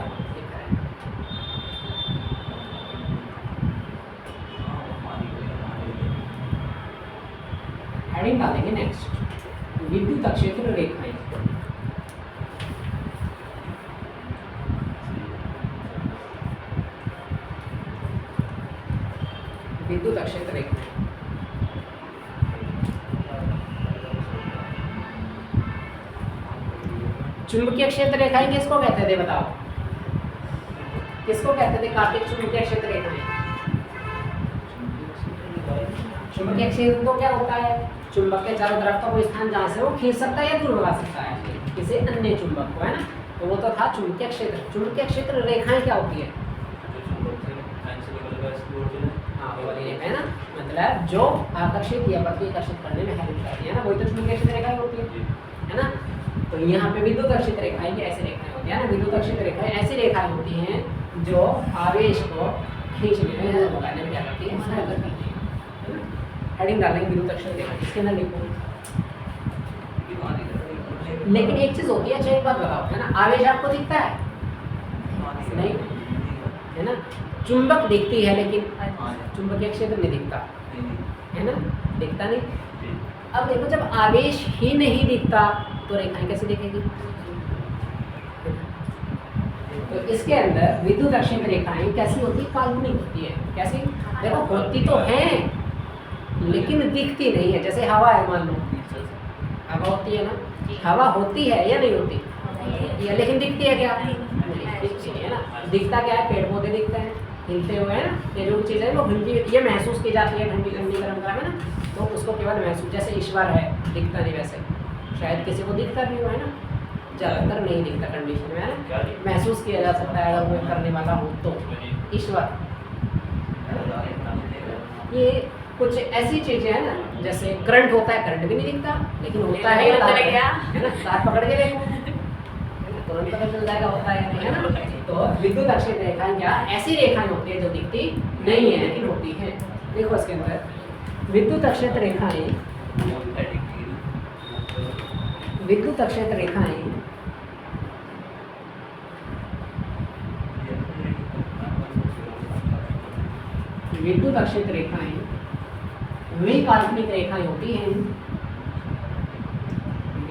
हेडिंग डालेंगे नेक्स्ट, विद्युत क्षेत्र रेखाएं। विद्युत क्षेत्र रेखाएं, चुंबकीय क्षेत्र रेखाएं किसको कहते थे, बताओ किसको कहते थे, कार्तिक चुंबकीय क्षेत्र रेखाएं। चुंबकीय क्षेत्र तो क्या होता है, चुंबक के चारों तरफ का कोई स्थान जहाँ से वो खींच सकता है या दूर भगा सकता है किसी अन्य चुंबक को, है ना। तो वो तो था चुंबकीय क्षेत्र। चुंबकीय क्षेत्र रेखाएं क्या होती है, हाँ वो वाली रेखा है ना, मतलब जो आकर्षित या प्रतिकर्षित करने में हेल्प करती है ना, वही तो चुंबकीय क्षेत्र रेखाएं होती है ना। तो यहाँ पे विद्युत क्षेत्र रेखाएं की ऐसी रेखाएं होती है ना, विद्युत क्षेत्र रेखाएं ऐसी रेखाएं होती हैं जो आवेश को खींचने में या भगाने में क्या करती है, सहायता करती है। हेडिंग डालेंगे विद्युत क्षेत्र रेखा, इसके अंदर लिखो। लेकिन एक चीज होती है, अच्छा एक बात बताओ, है ना, आवेश आपको दिखता है नहीं, है ना, चुंबक दिखती है लेकिन चुंबकीय क्षेत्र नहीं दिखता, है ना, दिखता नहीं। अब देखो जब आवेश ही नहीं दिखता तो रेखाएं कैसे दिखेगी, तो इसके अंदर विद्युत अक्षेत्र रेखाएं कैसी होती है? काल्पनिक होती है। कैसी? देखो होती तो हैं लेकिन दिखती नहीं है। जैसे हवा है, मान लो हवा होती है ना, हवा होती है या नहीं होती? या लेकिन दिखती है क्या? नहीं दिखती है ना। दिखता क्या है? पेड़ पौधे दिखते हैं हिलते हुए, है ना। ये जो चीज़ है वो ठंडी, ये महसूस की जाती है ठंडी ठंडी गर्म गर्म, है ना। तो उसको केवल महसूस, जैसे ईश्वर है दिखता नहीं, वैसे शायद किसी को दिखता भी हो, है ना। ज़्यादातर नहीं दिखता कंडीशन में, है ना। महसूस किया जा सकता है अगर वो करने वाला हो तो ईश्वर। ये कुछ ऐसी चीज़ें हैं ना, जैसे करंट होता है, करंट भी नहीं दिखता लेकिन होता है, नहीं होता क्या? है ना। तार पकड़ के देखो, तुरंत पता चल जाएगा होता है नहीं, है ना। तो विद्युत अक्षेत्र रेखाएं क्या ऐसी रेखाएं होती है जो दिखती नहीं है लेकिन होती है। देखो इसके अंदर विद्युत अक्षेत्र रेखाएं, विद्युत अक्षेत्र रेखाएं विद्युत अक्षेत्र रेखाएं वे काल्पनिक रेखाएं होती हैं।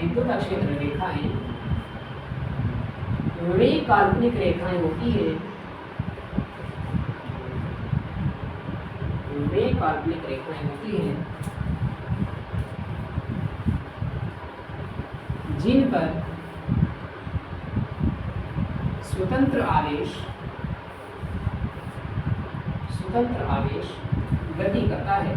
विद्युत अक्षेत्र रेखाएं वे काल्पनिक रेखाएं होती हैं, वे काल्पनिक रेखाएं होती हैं जिन पर स्वतंत्र आवेश गति करता है।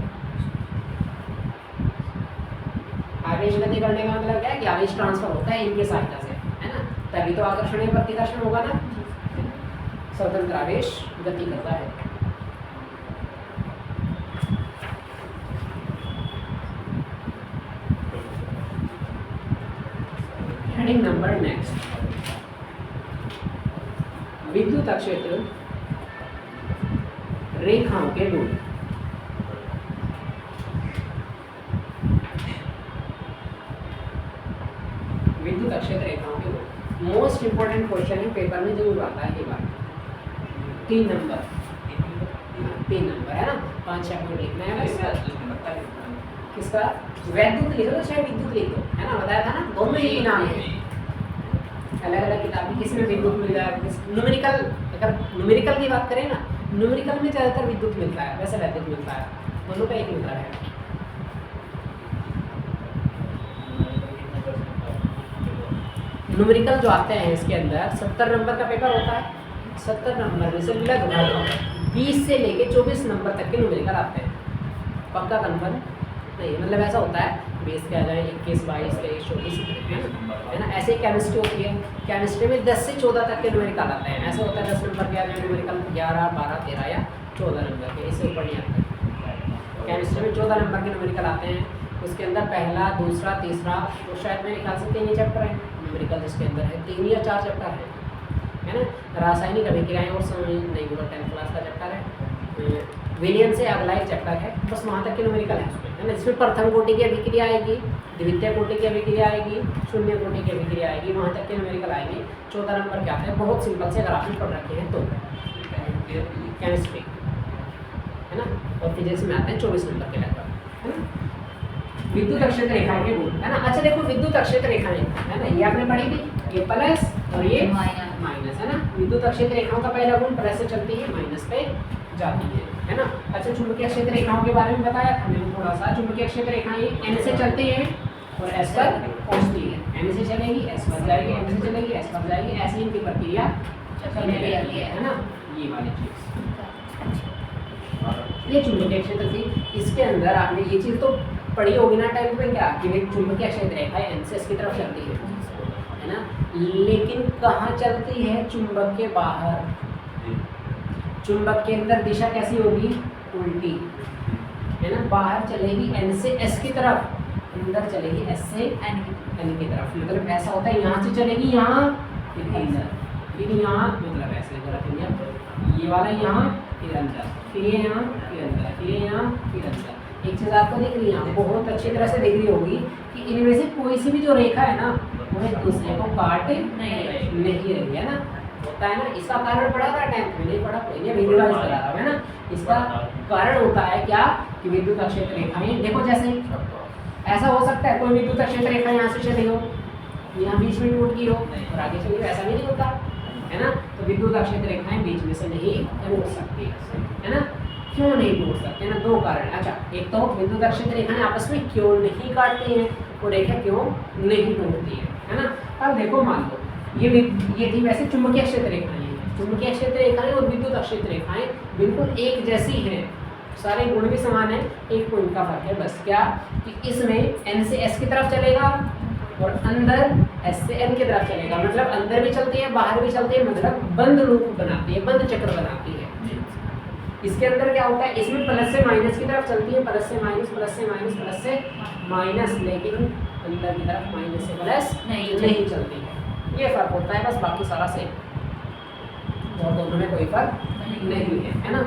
आवेश गति करने का मतलब क्या है कि आवेश ट्रांसफर होता है इनके सहायता से, है ना। तभी तो आकर्षण या प्रतिकर्षण होगा ना। स्वतंत्र आवेश गति करता है। हेडिंग नंबर नेक्स्ट, विद्युत अक्षेत्र रेखाओं के गुण। विद्युत अक्षेत्र रेखाओं के गुण मोस्ट इंपोर्टेंट क्वेश्चन है, पेपर में जरूर आता है ये बात। 3 नंबर, 3 नंबर है ना, 5-6 मिनट लिखना है बस। किसका? वैद्युत लिखो चाहे विद्युत लिखो, है ना। बताया था ना, दोनों ही नाम है। अलग अलग किताब में किसी में विद्युत मिल रहा है, न्यूमेरिकल, अगर न्यूमेरिकल की बात करें ना, न्यूमेरिकल में ज़्यादातर विद्युत मिलता है, वैसे वैद्युत मिलता है। दोनों का एक मिलता है। न्यूमेरिकल जो आते हैं इसके अंदर 70 नंबर का पेपर होता है। 70 नंबर में से लगभग 20 से लेके 24 नंबर तक के न्यूमेरिकल आते हैं। पक्का कन्फर्म नहीं, मतलब ऐसा होता है 20 के आ जाए, 21, 22, 23, 24, है ना। ऐसे केमिस्ट्री होती है, केमिस्ट्री में 10 से 14 तक के न्यूमेरिकल आते हैं। ऐसा होता है 10 नंबर के आ जाए न्यूमेरिकल, 11, 12, 13 या 14 नंबर के, इससे ऊपर नहीं आते। केमिस्ट्री में 14 नंबर के न्यूमेरिकल आते हैं। उसके अंदर पहला, दूसरा, तीसरा, तो शायद मेरे ख्याल से 3 ही चैप्टर हैं न्यूमेरिकल जिसके अंदर है, 3 या 4 चैप्टर है ना। रासायनिक अभिक्रियाएं और समय नहीं होगा, 10th क्लास का चैप्टर है। विलियन से अगला एक चैप्टर है, बस वहाँ तक के न्यूमेरिकल है उसमें, है ना। इसमें प्रथम कोटि की अभिक्रिया आएगी, द्वितीय कोटि की अभिक्रिया आएगी, शून्य कोटि की अभिक्रिया आएगी, वहाँ तक के न्यूमेरिकल आएंगे। 14 नंबर क्या है, बहुत सिंपल से, अगर आपने पढ़ रखे हैं तो केमिस्ट्री, है ना। और फिजिक्स में आते हैं 24 नंबर के लगभग, है ना। विद्युत अक्षेत्र रेखाएं के गुण, है ना। अच्छा देखो, विद्युत अक्षेत्र रेखाएं, है ना, ये आपने पढ़ी थी, ये प्लस और ये माइनस, है ना। विद्युत अक्षेत्र रेखाओं का पहला गुण प्लस से चलती है, माइनस पे जाती है ना। अच्छा, चुंबकीय क्षेत्र रेखाओं के बारे में बताया था मैंने थोड़ा सा। चुंबकीय क्षेत्र रेखाएं n से चलती हैं और s पर पहुंचती है। n से चलेगी, s पर जाएगी, n से चलेगी, s पर जाएगी, ऐसी इनकी प्रक्रिया चलती रहती है ना। ये वाली चीज, ये चुंबकीय क्षेत्र थी। इसके अंदर आपने ये चीज तो पढ़ी होगी ना टाइम पे, क्या कि चुंबकीय क्षेत्र रेखाएं n से s की तरफ चलती है ना। लेकिन कहाँ चलती है? चुंबक के बाहर। चुंबक के अंदर दिशा कैसी होगी? उल्टी, है ना। बाहर चलेगी n से s की तरफ, अंदर चलेगी s से n की तरफ। मतलब ऐसा होता है, यहाँ से चलेगी यहाँ, फिर अंदर, फिर यहाँ, मतलब ऐसे रखेंगे, ये वाला यहाँ, फिर अंदर, फिर ये यहाँ, फिर अंदर, फिर ये यहाँ, फिर अंदर। एक चीज़ आपको दिख रही है, यहाँ बहुत अच्छी तरह से दिख रही होगी कि इनमें से कोई सी भी जो रेखा है ना, वो एक दूसरे को काट नहीं रही है ना। होता है ना, इसका कारण पढ़ा था 10th में, नहीं पढ़ा कोई नहीं, अभी रिवाइज करा रहा हूं, है ना। इसका कारण होता है क्या कि विद्युत अक्षेत्र रेखाएं, देखो जैसे ऐसा हो सकता है कोई विद्युत अक्षेत्र रेखा यहाँ से चली हो, यहाँ बीच में टूट गई हो और आगे चली हो, ऐसा भी नहीं होता, है ना। तो विद्युत अक्षेत्र रेखाएं बीच में से नहीं टूट सकती है ना। क्यों नहीं टूट सकते ना, दो कारण। अच्छा, एक तो विद्युत अक्षेत्र रेखाएं आपस में क्यों नहीं काटती हैं, वो रेखा क्यों नहीं टूटती है ना। अब देखो मान लो ये थी वैसे चुंबकीय क्षेत्र रेखाएं, चुंबकीय क्षेत्र रेखाएं और विद्युत अक्षेत्र रेखाएं बिल्कुल एक जैसी हैं, सारे गुण भी समान है, एक पॉइंट का फर्क है बस, क्या कि इसमें n से s की तरफ चलेगा और अंदर s से n की तरफ चलेगा, मतलब अंदर भी चलती है बाहर भी चलती है, मतलब बंद लूप बनाती है, बंद चक्र बनाती है। इसके अंदर क्या होता है, इसमें प्लस से माइनस की तरफ चलती है, प्लस से माइनस प्लस से माइनस प्लस से माइनस, लेकिन अंदर की तरफ माइनस से प्लस नहीं चलती है। ये फर्क होता है बस, बाकी सारा सेम और दोनों में कोई फर्क नहीं है ना।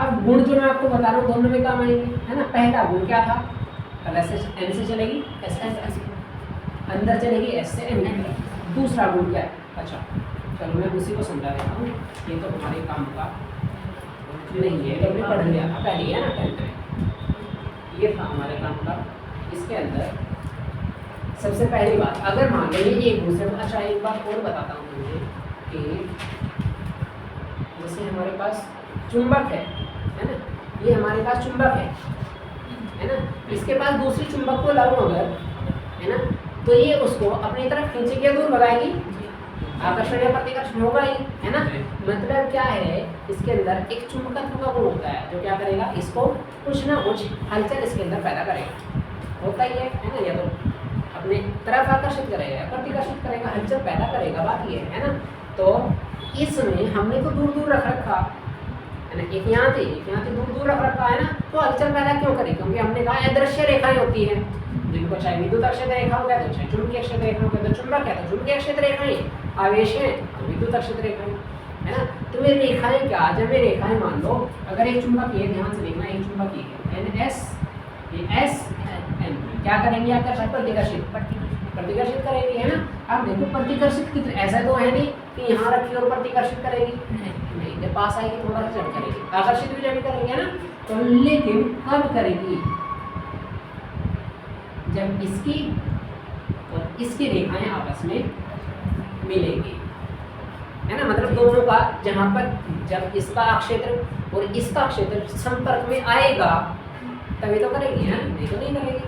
अब गुण जो मैं आपको बता रहा हूँ दोनों में काम आएंगे है ना। पहला गुण क्या था, प्लस से n से चलेगी s अंदर चलेगी s से n की तरफ। दूसरा गुण क्या है, अच्छा चलो मैं उसी को समझा देता हूँ, ये तो हमारे काम का नहीं है, तो हमने पढ़ लिया था पहले है ना, पहले ये था हमारे काम का। इसके अंदर सबसे पहली बात, अगर मान लो ये एक दूसरे को, अच्छा एक बात और बताता हूँ मुझे कि जैसे हमारे पास चुंबक है ना, ये हमारे पास चुंबक है ना, इसके पास दूसरी चुंबक को लाऊं अगर, है ना, तो ये उसको अपनी तरफ खींचे के दूर भगाएगी, आकर्षण या प्रतिकर्षण होगा ही, है ना। मतलब क्या है, इसके अंदर एक चुंबकत्व का गुण होता है जो क्या करेगा, इसको कुछ ना कुछ हलचल इसके अंदर पैदा करेगा, होता ही है ना। या तो अपने तरफ आकर्षित करेगा, प्रतिकर्षित करेगा, हलचल पैदा करेगा, बात ये है ना। तो इसमें हमने तो दूर दूर रख रखा है ना, एक यहाँ थी दूर दूर रख रखा है ना, तो हलचल पैदा क्यों करेगी, क्योंकि हमने कहा अदृश्य रेखाएं होती हैं, जिनको चाहे विद्युत अक्षेत्र रेखा हो गया तो चाहे चुंबकीय क्षेत्र रेखा हो गया, तो चुंबक है तो चुंबकीय क्षेत्र रेखाएं, आवेश है तो विद्युत अक्षेत्र रेखाएं, है ना। तो ये रेखाएं क्या, जब ये रेखाएं मान लो अगर एक चुंबकीय है, ध्यान से देखना, एक चुंबकीय है NS, ये S N क्या करेंगे, आकर्षित प्रतिकर्षित करेंगी, है ना। अब देखो प्रतिकर्षित कितने, ऐसा तो है नहीं कि यहाँ रखी और प्रतिकर्षित करेगी, नहीं, जब पास आएगी थोड़ा सा जब करेगी, आकर्षित भी जब करेंगे ना, तो लेकिन कब करेगी, जब इसकी और इसकी रेखाएं आपस में मिलेंगी, है ना। मतलब दोनों का जहाँ पर जब इसका क्षेत्र और इसका क्षेत्र संपर्क में आएगा तभी तो करेगी, है ना, नहीं तो नहीं करेगी,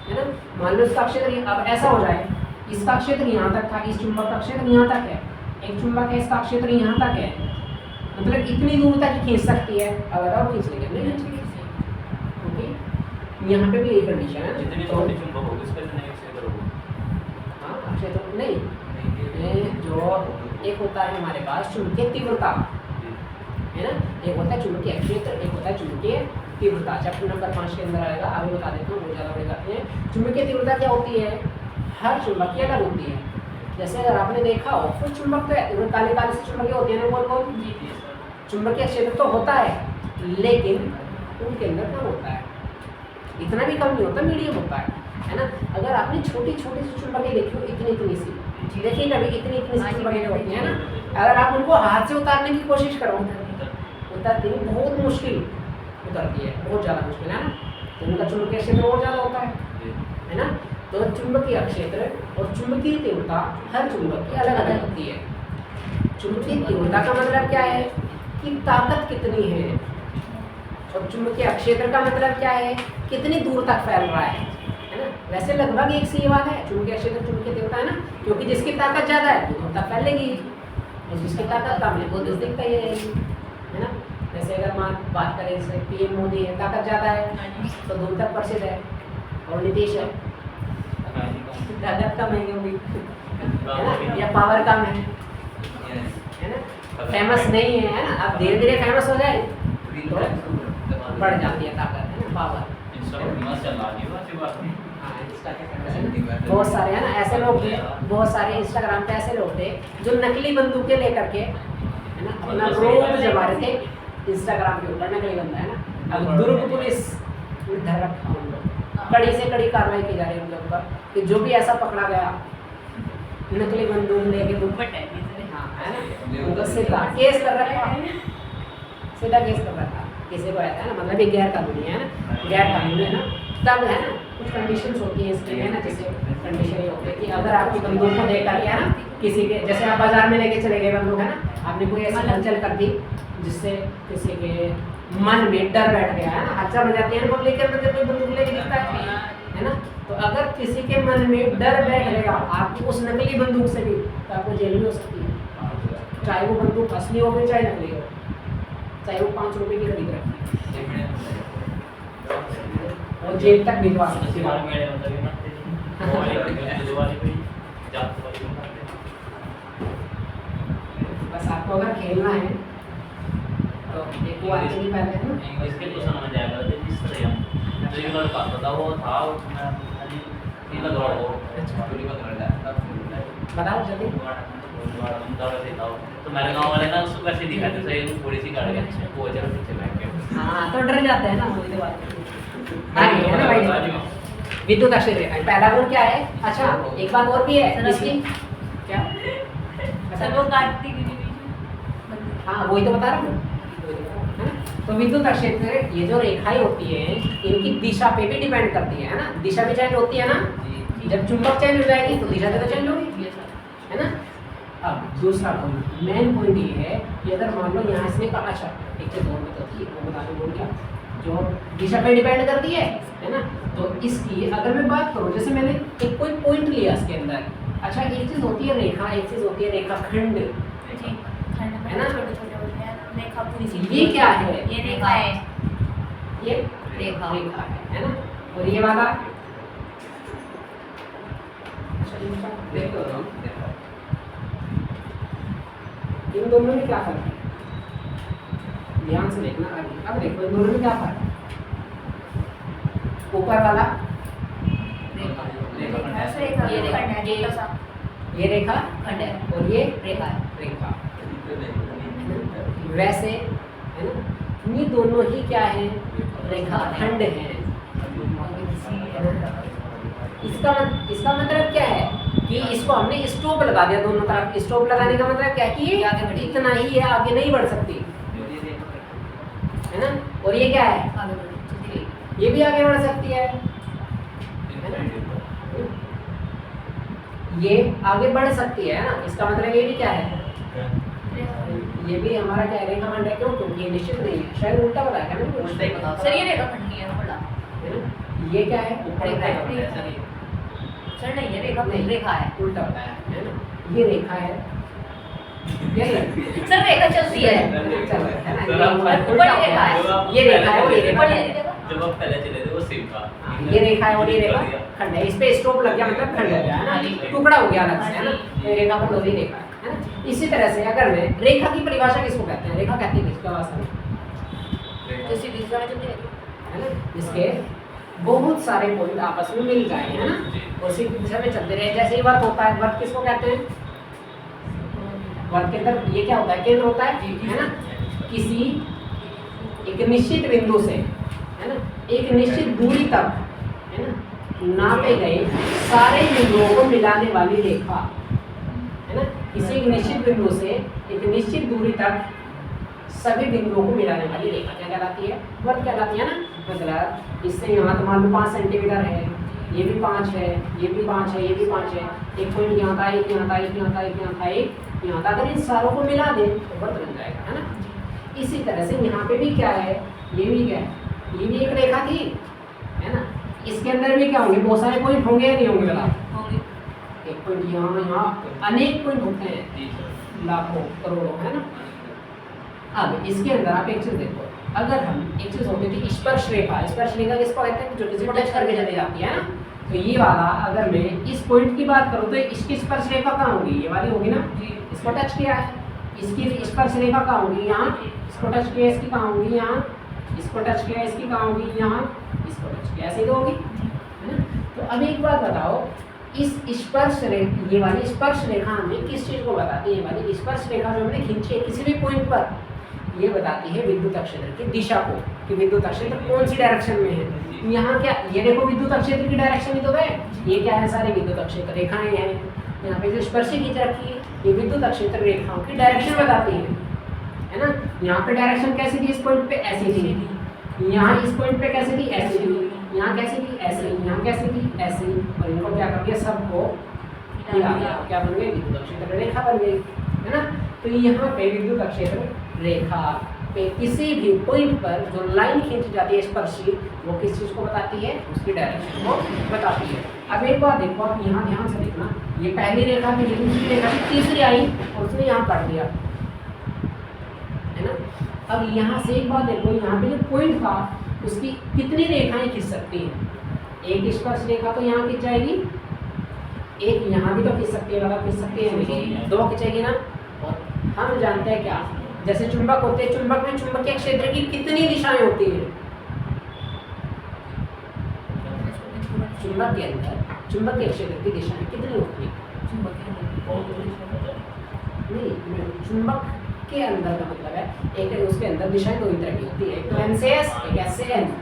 है ना। मान लो इसका क्षेत्र अब ऐसा हो जाए, इसका क्षेत्र यहाँ तक था, इस चुंबक का क्षेत्र यहाँ तक है, एक चुंबक है इसका क्षेत्र यहाँ तक है, मतलब इतनी दूर तक खींच सकती है, अगर और खींच लेंगे नहीं खींच सकती, यहाँ पे भी यही कंडीशन है, जितनी छोटी चुंबक होगी उसका नहीं क्षेत्र होगा, हाँ क्षेत्र नहीं, जो एक होता है हमारे पास चुंबकीय तीव्रता, है ना, एक होता है चुंबकीय क्षेत्र, एक होता है चुंबकीय तीव्रता। चैप्टर नंबर 5 के अंदर आएगा, अभी बता देता हूँ, बहुत ज़्यादा बड़े जाते हैं। चुंबकीय तीव्रता क्या होती है, हर चुंबक की अलग होती है। जैसे अगर आपने देखा हो कुछ चुंबक तो है, काले काले से चुंबकीय होती है ना, गोल गोल, चुंबकीय क्षेत्र तो होता है लेकिन उनके अंदर कम होता है, इतना भी कम नहीं होता, मीडियम होता है ना। अगर आपने छोटी छोटी सी चुंबकें देखी हो, इतनी इतनी सी देखिए, कभी इतनी इतनी सी चुंबकें होती है ना, अगर आप उनको हाथ से उतारने की कोशिश करो, उतरती है, बहुत मुश्किल उतरती है, बहुत ज़्यादा मुश्किल है ना। तो उनका चुंबकीय क्षेत्र बहुत ज़्यादा होता है ना। तो चुंबकीय क्षेत्र और चुंबकीय तीव्रता हर चुंबक की अलग अलग होती है। चुंबकीय तीव्रता का मतलब क्या है कि ताकत कितनी है, और चुंबकीय क्षेत्र का मतलब क्या है, कितनी दूर तक फैल रहा है ना। वैसे लगभग एक सी बात है, चुंबकीय क्षेत्र चुंबकीय तीव्रता है ना, क्योंकि जिसकी ताकत ज़्यादा है वो दूर तक फैलेगी, और जिसकी ताकत कम है वो नजदीक तक ही रहेगी, है ना। जैसे अगर बात करें, जैसे PM मोदी है, ताकत ज़्यादा है तो दूर तक प्रसिद्ध है, और नीतीश है ताकत कम है क्योंकि या पावर कम है ना, फेमस नहीं है ना। अब धीरे धीरे फेमस हो जाए तो बढ़ जाती है ताकत, है ना, पावर। बहुत सारे है ना ऐसे लोग थे, बहुत सारे इंस्टाग्राम पे ऐसे लोग थे जो नकली बंदूकें लेकर के, है ना, अपना रोब जमा रहे थे इंस्टाग्राम के ऊपर, नकली बंदा, है ना। अब दुर्ग पुलिस धर रखा उन लोग, कड़ी से कड़ी कार्रवाई की जा रही है उनके ऊपर, कि जो भी ऐसा पकड़ा गया नकली बंदूक लेके दुपट है, हाँ, है ना, उनको सीधा केस कर रखा, सीधा केस कर रखा किसी को ऐसा है ना, मतलब ये गैर कानूनी है ना, गैर कानूनी है ना। तब है ना कुछ कंडीशंस होती है इसकी, है ना, जैसे कंडीशन ये होती है कि अगर आपकी बंदूक को देकर के, है ना, किसी के जैसे आप बाजार में लेके चले गए बंदूक है ना, आपने कोई ऐसी हलचल कर दी जिससे किसी के मन में डर बैठ गया है ना, हलचल हो जाती है ना पब्लिक के अंदर जब कोई बंदूक लेके दिखता है ना, तो अगर किसी के मन में डर बैठ गया आपको उस नकली बंदूक से भी, तो आपको जेल भी हो सकती है, चाहे वो बंदूक असली हो चाहे नकली हो, चाहे वो 5 रुपए की खरीद रखी और जेल तक भिजवा सकती है। बस आपको अगर खेलना है तो एक वो आती नहीं पहले है ना, इसके तो समझ आएगा जिस तरह हम जो ये लड़का था वो था उसमें ये लग रहा हो बताओ जल्दी। तो मेरे गांव वाले ना उसको कैसे दिखाते थे, थोड़ी सी गाड़ी वो जरा पीछे बैठ के हाँ तो डर जाते हैं ना, वही तो बात है ना भाई। विद्युत अक्षर रेखा पहला गुण क्या है? अच्छा एक बात और भी है इसकी, क्या? सर वो काटती भी हाँ वही तो बता रहा हूँ। तो विद्युत क्षेत्र ये जो रेखाएं होती है इनकी दिशा पे भी डिपेंड करती है ना, दिशा भी चेंज होती है ना, जब चुंबक चेंज हो जाएगी तो दिशा तो चेंज होगी है ना। अब दूसरा पॉइंट मेन पॉइंट ये है कि अगर मान लो यहाँ इसने कहा अच्छा एक चीज और बताती है, वो बताने बोल क्या जो दिशा पे डिपेंड करती है ना, तो इसकी अगर मैं बात करूँ जैसे मैंने एक कोई पॉइंट लिया इसके अंदर, अच्छा एक चीज होती है रेखा, एक चीज होती है रेखाखंड है ना, छोटे होते हैं, रेखा पूरी सी। ये क्या है? ये रेखा है, ये रेखा है ना, और ये वाला देखो इन दोनों में क्या फर्क है, ध्यान से देखना। अब देखो इन दोनों में क्या फर्क है, ऊपर वाला ये रेखा खंड है और ये रेखा वैसे है ना, ये दोनों ही क्या है? रेखा खंड है। इसका मतलब क्या है कि इसको हमने स्टॉप लगा दिया दोनों तरफ। स्टॉप लगाने का मतलब क्या है कि ये इतना ही है, आगे नहीं बढ़ सकती है ना, और ये क्या है? ये भी आगे बढ़ सकती है ना, ये आगे बढ़ सकती है ना, इसका मतलब ये भी क्या है? ये भी हमारा क्या है? रेखा खंड है। क्यों? क्योंकि ये निश्चित नहीं है, शायद उल्टा बताया क्या मैंने? उल्टा ही बता सर ये रेखा खंड नहीं है बोला है ना, ये क्या है? रेखा है। सर नहीं ये रेखा नहीं, रेखा है, उल्टा बताया है ना, ये रेखा है, सर रेखा चलती है, चलो है ना, ऊपर ही रेखा है, ये रेखा है और ये रेखा ऊपर है। ये रेखा जब आप पहले चले थे वो सेम था, ये रेखा है और ये रेखा खंड है, इस पे स्टॉप लग गया मतलब खंड हो गया है ना, टुकड़ा हो गया अलग से है ना, तो ये रेखा खंड होती रेखा है ना। इसी तरह से अगर मैं रेखा की परिभाषा किसको कहते हैं? रेखा कहते हैं किसको भाषा में? जो सीधी दिशा में चलती रहती है ना, इसके बहुत सारे पॉइंट आपस में मिल जाए है ना, और सीधी दिशा में चलते रहे। जैसे ही वर्त होता है, वर्त किसको कहते हैं? वर्त के अंदर ये क्या होता है? केंद्र होता है ना, किसी एक निश्चित बिंदु से है ना, एक निश्चित दूरी तक है ना नापे गए सारे बिंदुओं को मिलाने वाली रेखा है ना, किसी एक निश्चित बिंदु से एक निश्चित दूरी तक सभी बिंदुओं को मिलाने वाली रेखा क्या कहलाती है? वर्त कहलाती है ना। मतलब इससे यहाँ तो मान लो 5 सेंटीमीटर है, ये भी 5 है, ये भी 5 है, ये भी 5 है, एक पॉइंट यहाँ था, एक यहाँ था, एक यहाँ था, एक यहाँ था, एक यहाँ था। अगर इन सारों को मिला दे तो वर्त बन जाएगा है ना। इसी तरह से यहाँ पे भी क्या है? ये भी क्या है? ये भी एक रेखा थी है ना, इसके अंदर भी क्या होंगे? बहुत सारे पॉइंट होंगे या नहीं होंगे? होंगे, एक पॉइंट यहाँ अनेक पॉइंट होते हैं, लाखों करोड़ों है ना। अब इसके अंदर आप एक चीज देखो, अगर हम एक चीज होती थी स्पर्श रेखा। स्पर्श रेखा किसको कहते हैं? जो किसी को टच करके चली जाती है ना। तो ये वाला अगर मैं इस पॉइंट की बात करूँ तो इसकी स्पर्श रेखा कहाँ होगी? ये वाली होगी ना, इसको टच किया है। इसकी स्पर्श रेखा कहाँ होगी? यहाँ। इसको टच किया, इसकी कहाँ होगी? यहाँ। इसको टच किया, इसकी कहाँ होगी? यहाँ। इसको टच किया, ऐसे ही तो होगी है ना। तो अब एक बात बताओ, इस स्पर्श रेखा, ये वाली स्पर्श रेखा हमें किस चीज को बताती है? ये वाली स्पर्श रेखा जो हमने खींची है किसी भी पॉइंट पर, ये बताती है विद्युत क्षेत्र की दिशा को, कि विद्युत क्षेत्र कौन सी डायरेक्शन में है। यहाँ क्या, ये देखो विद्युत क्षेत्र की डायरेक्शन ही तो है, ये क्या है? सारी विद्युत क्षेत्र रेखाएं हैं। यहाँ पे जो स्पर्शी खींच रखी है ये विद्युत क्षेत्र रेखाओं की डायरेक्शन बताती है ना। यहाँ पे डायरेक्शन कैसी थी? इस पॉइंट पे ऐसी थी, यहाँ इस पॉइंट पे कैसी थी? ऐसी थी, यहाँ कैसी थी? ऐसे, यहाँ कैसी थी? ऐसी, और इनको क्या कर दिया? सबको ये आ गया, क्या बन गई? विद्युत क्षेत्र रेखा बन गई, है ना। तो यहाँ पे विद्युत क्षेत्र रेखा पे किसी भी पॉइंट पर जो लाइन खींची जाती है स्पर्शी, वो किस चीज़ को बताती है? उसकी डायरेक्शन को बताती है। अब एक बात देखो, आप यहाँ ध्यान से देखना, ये पहली रेखा थी, दूसरी रेखा थी, तीसरी आई और उसने यहाँ काट दिया, है ना। अब यहाँ से एक बात देखो, यहाँ पे जो पॉइंट था उसकी कितनी रेखाएं खींच सकती हैं? एक स्पर्श रेखा तो यहाँ खींच जाएगी, एक यहाँ भी तो खींच सकती है, मतलब खींच सकती है, दो खींचेगी ना। और हम जानते हैं क्या, जैसे चुंबक होते हैं, चुंबक में चुंबकीय क्षेत्र की कितनी दिशाएं होती हैं? चुंबक के अंदर चुंबकीय क्षेत्र की दिशाएं कितनी होती हैं? नहीं, चुंबक के अंदर का मतलब है एक है, उसके अंदर दिशाएं दो ही तरह की होती है, एक तो एन से एस, एक एस से एन।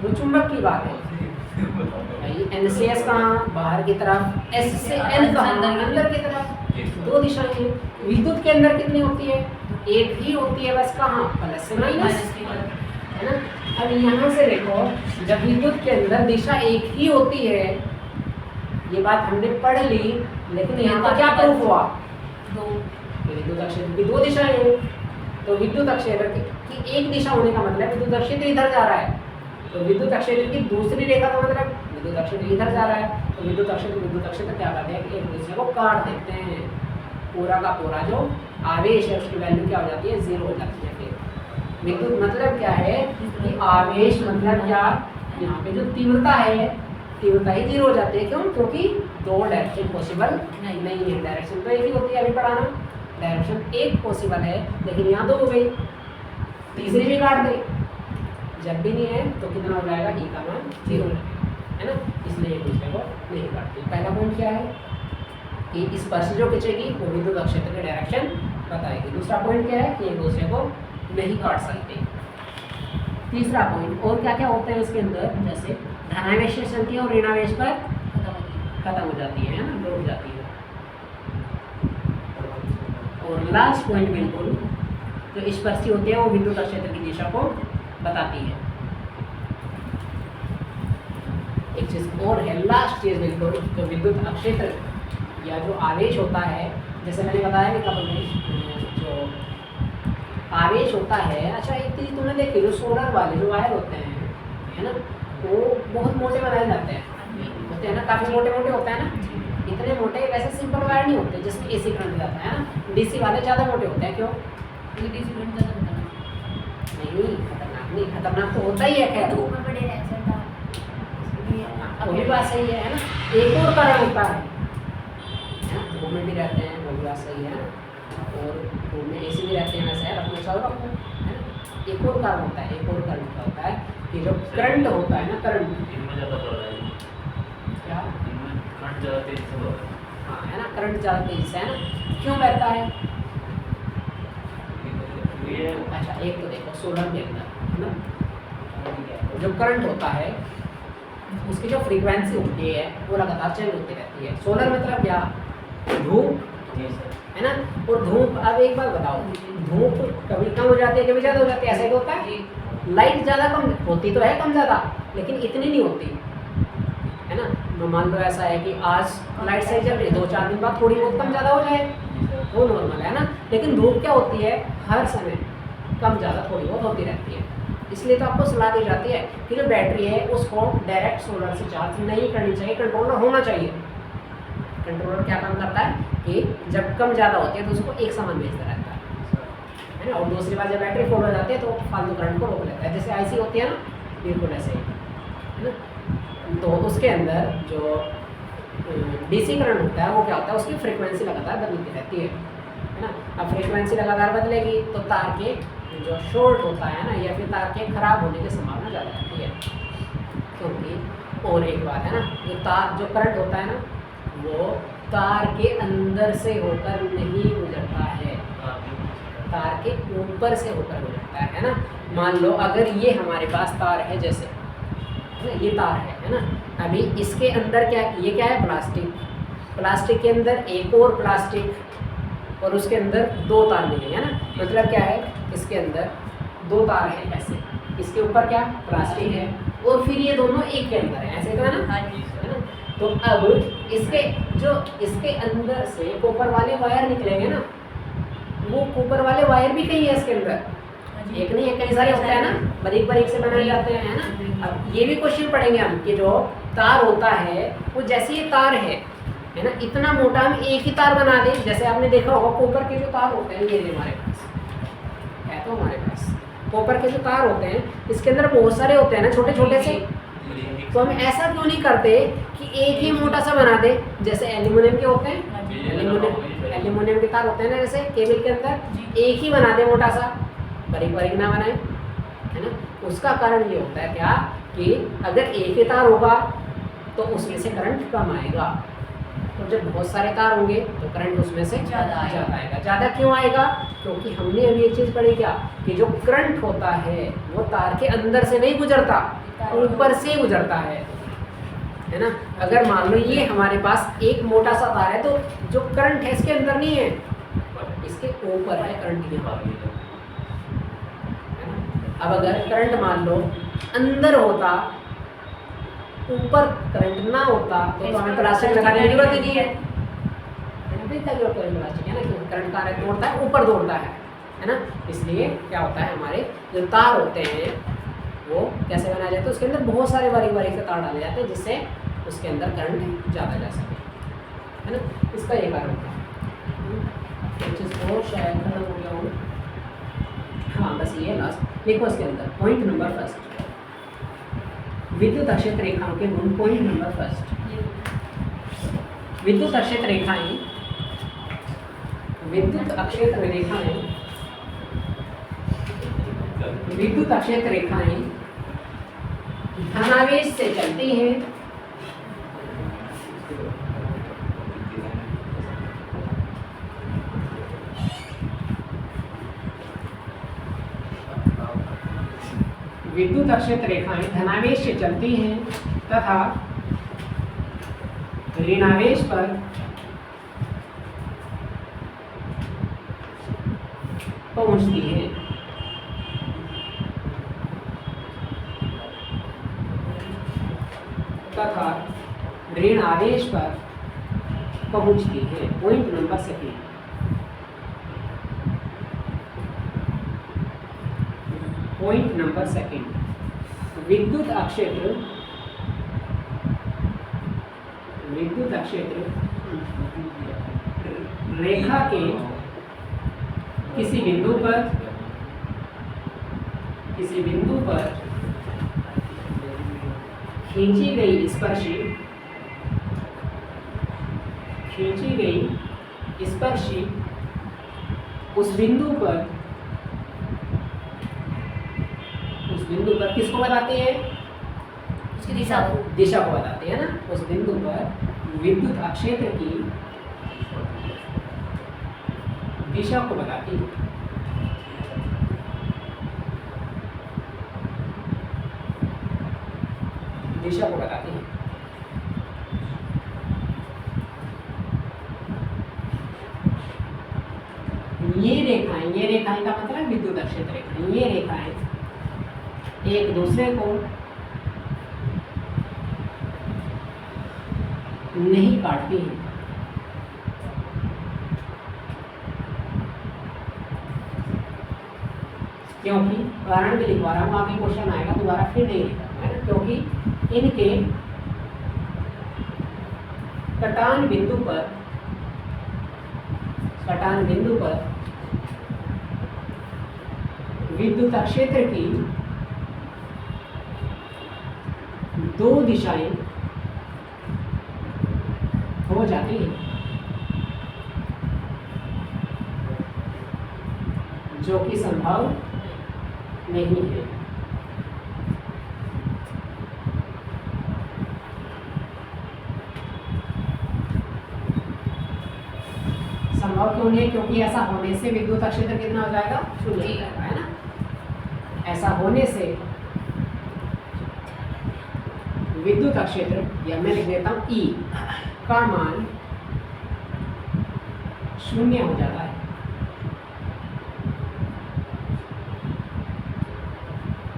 वो चुंबक की बात है भाई, एन से एस कहाँ? बाहर की तरफ, एस से एन कहाँ? अंदर की तरफ। दो दिशाएं हैं। विद्युत के अंदर कितनी होती है? एक ही होती है, बस कहाँ? प्लस से माइनस, है ना। अब यहाँ से देखो, जब विद्युत के अंदर दिशा एक ही होती है, ये बात हमने पढ़ ली, लेकिन यहाँ पर क्या प्रूफ हुआ? विद्युत क्षेत्र की दो दिशाएं हैं। तो विद्युत क्षेत्र की एक दिशा होने का मतलब विद्युत क्षेत्र इधर जा रहा है, तो विद्युत क्षेत्र की दूसरी रेखा का मतलब विद्युत क्षेत्र इधर जा रहा है। तो विद्युत क्षेत्र क्या करते हैं कि एक दूसरे को काट देते हैं, पूरा का पूरा जो आवेश है उसकी वैल्यू क्या हो जाती है? 0 हो जाती है। फिर विद्युत मतलब क्या है कि आवेश मतलब क्या, यहाँ पे जो तीव्रता है, तीव्रता ही 0 हो जाती है। क्यों? क्योंकि दो डायरेक्शन पॉसिबल नहीं है, डायरेक्शन तो एक ही होती है, अभी पढ़ाना, डायरेक्शन एक पॉसिबल है, लेकिन यहाँ दो हो गई, तीसरी भी काट दे, जब भी नहीं है तो कितना हो जाएगा? ई का मान 0 है ना, इसलिए एक दूसरे को नहीं काटती। पहला पॉइंट क्या है कि स्पर्श जो खींचेगी वो विद्युत क्षेत्र की डायरेक्शन बताएगी। दूसरा पॉइंट क्या है कि एक दूसरे को नहीं काट सकते। तीसरा पॉइंट, और क्या क्या होता है इसके अंदर, जैसे धनावेश से चलती है और ऋणावेश पर खत्म हो जाती है ना, रुक जाती है। और लास्ट पॉइंट बिल्कुल जो स्पर्शी होते हैं वो विद्युत क्षेत्र की दिशा को बताती है। एक चीज और है, लास्ट चीज बिल्कुल, जो विद्युत क्षेत्र या जो आवेश होता है, जैसे मैंने बताया कि कब में जो आवेश होता है, अच्छा एक चीज तुमने देखी, जो सोलर वाले जो वायर होते हैं, है ना, वो बहुत मोटे बनाए जाते हैं, होते हैं ना, काफ़ी मोटे मोटे होते हैं ना, इतने मोटे, वैसे सिंपल वायर नहीं होते जिसमें एसी करंट जाता है ना, डीसी वाले ज़्यादा मोटे होते हैं। क्यों? डीसी करंट ज़्यादा नहीं, खतरनाक नहीं, खतरनाक तो होता ही है, खैर धूप में बड़े रह सकता वो भी बात सही है ना। एक और कारण होता है, धूप में भी रहते हैं, वो भी बात सही है, और धूप में एसी भी रहते हैं, वैसे है, रखना चाहो रखो, है ना। एक और कारण होता है, एक और कारण क्या होता है कि जो करंट होता है ना, करंट इनमें ज़्यादा बढ़ रहा है, क्या? इनमें करंट ज़्यादा तेज़ी से बढ़ रहा है। हाँ, है ना, करंट ज़्यादा तेजी से, है ना, क्यों बहता है? ये अच्छा एक तो देखो सोलर के अंदर, है ना, जो करंट होता है उसकी जो फ्रीक्वेंसी होती है वो लगातार चेंज होती रहती है। सोलर मतलब क्या? धूप, है ना। और धूप, अब एक बात बताओ, धूप कभी कम हो जाती है, कभी ज़्यादा हो जाती है, ऐसा ही तो होता है। लाइट ज़्यादा कम होती तो है, कम ज़्यादा, लेकिन इतनी नहीं होती, है ना। मान लो ऐसा है कि आज लाइट सही चल रही है, 2-4 दिन बाद थोड़ी बहुत कम ज़्यादा हो जाए, वो नॉर्मल है ना। लेकिन धूप क्या होती है, हर समय कम ज़्यादा थोड़ी बहुत होती रहती है। इसलिए तो आपको सलाह दी जाती है कि जो बैटरी है उसको डायरेक्ट सोलर से चार्ज नहीं करनी चाहिए, कंट्रोलर होना चाहिए। कंट्रोलर क्या काम करता है कि जब कम ज़्यादा होती है तो उसको एक समान भेजता रहता है ना, और दूसरी बार जब बैटरी फुल हो जाती है तो फालतू करंट को रोक लेता है, जैसे आईसी होती है ना, बिल्कुल ऐसे ही, है ना। तो उसके अंदर जो डीसी करंट होता है वो क्या होता है, उसकी फ्रीक्वेंसी लगातार बदलती रहती है ना। अब फ्रीक्वेंसी लगातार बदलेगी तो तार के जो शॉर्ट होता है ना, या फिर तार के खराब होने की संभावना ज़्यादा रहती है। क्योंकि और एक बात है ना, जो तार जो करंट होता है ना, वो तार के अंदर से होकर नहीं गुजरता है, तार के ऊपर से होकर गुजरता है ना। मान लो अगर ये हमारे पास तार है, जैसे ये तार है ना, अभी इसके अंदर क्या, ये क्या है, प्लास्टिक, प्लास्टिक के अंदर एक और प्लास्टिक, और उसके अंदर 2 तार मिले, है ना। मतलब क्या है, इसके अंदर 2 तार हैं ऐसे, इसके ऊपर क्या, प्लास्टिक है, और फिर ये दोनों एक के अंदर है, ऐसे तो है ना, है ना। तो अब इसके अंदर से कॉपर वाले वायर निकलेंगे ना, वो कॉपर वाले वायर भी कहीं है इसके अंदर, एक नहीं है, कई सारे होते हैं ना, बारीक बारीक से बनाए जाते हैं, है ना। अब ये भी क्वेश्चन पढ़ेंगे हम कि जो तार होता है वो जैसे ये तार है ना, इतना मोटा हम एक ही तार बना दें। जैसे आपने देखा होगा कॉपर के जो तार होते हैं, ये हमारे पास है, तो हमारे पास कॉपर के जो तार होते हैं इसके अंदर बहुत सारे होते हैं ना, छोटे छोटे से। तो हम ऐसा क्यों नहीं करते कि एक ही मोटा सा बना दे, जैसे एल्यूमिनियम के होते हैं, एल्यूमिनियम के तार होते हैं ना, जैसे केबल के अंदर एक ही बना दे मोटा सा, बारीक बारीक ना बनाए, है ना। उसका कारण ये होता है क्या कि अगर एक ही तार होगा तो उसमें से करंट कम आएगा, तो जब बहुत सारे तार होंगे तो करंट उसमें से ज़्यादा आएगा। ज़्यादा क्यों आएगा? क्योंकि हमने अभी एक चीज़ पढ़ी क्या कि जो करंट होता है वो तार के अंदर से नहीं गुजरता, ऊपर से गुजरता है ना। अगर मान लो ये हमारे पास एक मोटा सा तार है तो जो करंट है इसके अंदर नहीं है, इसके ऊपर है करंट यहाँ। अब अगर करंट मान लो अंदर होता, ऊपर करंट ना होता तो हमें प्लास्टिक लगाने की जरूरत ही नहीं है, प्लास्टिक है ना, क्योंकि करंट का दौड़ता है ऊपर दौड़ता है ना। इसलिए क्या होता है, हमारे जो तार होते हैं वो कैसे बनाए जाते हैं, उसके अंदर बहुत सारे बारीक बारीक से तार डाले जाते हैं जिससे उसके अंदर करंट ज़्यादा जा सके, है ना। इसका ये कारण होता है। और शायद खत्म हो गया हूँ, हाँ बस ये लास्ट देखो इसके अंदर पॉइंट नंबर फर्स्ट, विद्युत अक्षेत्र रेखाओं के गुण। पॉइंट नंबर फर्स्ट, विद्युत अक्षेत्र रेखाएं, विद्युत अक्षेत्र रेखाएं, विद्युत अक्षेत्र रेखाएं धनावेश से चलती हैं विद्युत अक्षेत्र रेखाएं धनावेश से चलती हैं तथा ऋणावेश पर पहुंचती हैं। तथा ऋण आवेश पर पहुंचती है। Point number second, point number second, विद्युत अक्षेत्र रेखा के किसी बिंदु पर खींची गई स्पर्शी उस बिंदु पर किसको बताती है? उसकी दिशा को बताती है ना। उस बिंदु पर विद्युत अक्षेत्र की दिशा को बताती है। दिशा को बताती है। ये रेखाएं का मतलब विद्युत अक्षेत्र रेखाएं, ये रेखाएं एक दूसरे को नहीं काटती हैं। क्योंकि कारण भी लिखवा रहा हूँ, आगे क्वेश्चन आएगा दोबारा फिर नहीं लिखा है ना, क्योंकि इनके कटान बिंदु पर विद्युत क्षेत्र की दो दिशाएं हो जाती हैं, जो कि संभव नहीं है। संभव क्यों नहीं है? क्योंकि ऐसा होने से विद्युत क्षेत्र कितना हो जाएगा? शून्य हो जाएगा, है ना। ऐसा होने से विद्युत क्षेत्र, या मैं लिख देता हूं E का मान शून्य हो जाता है।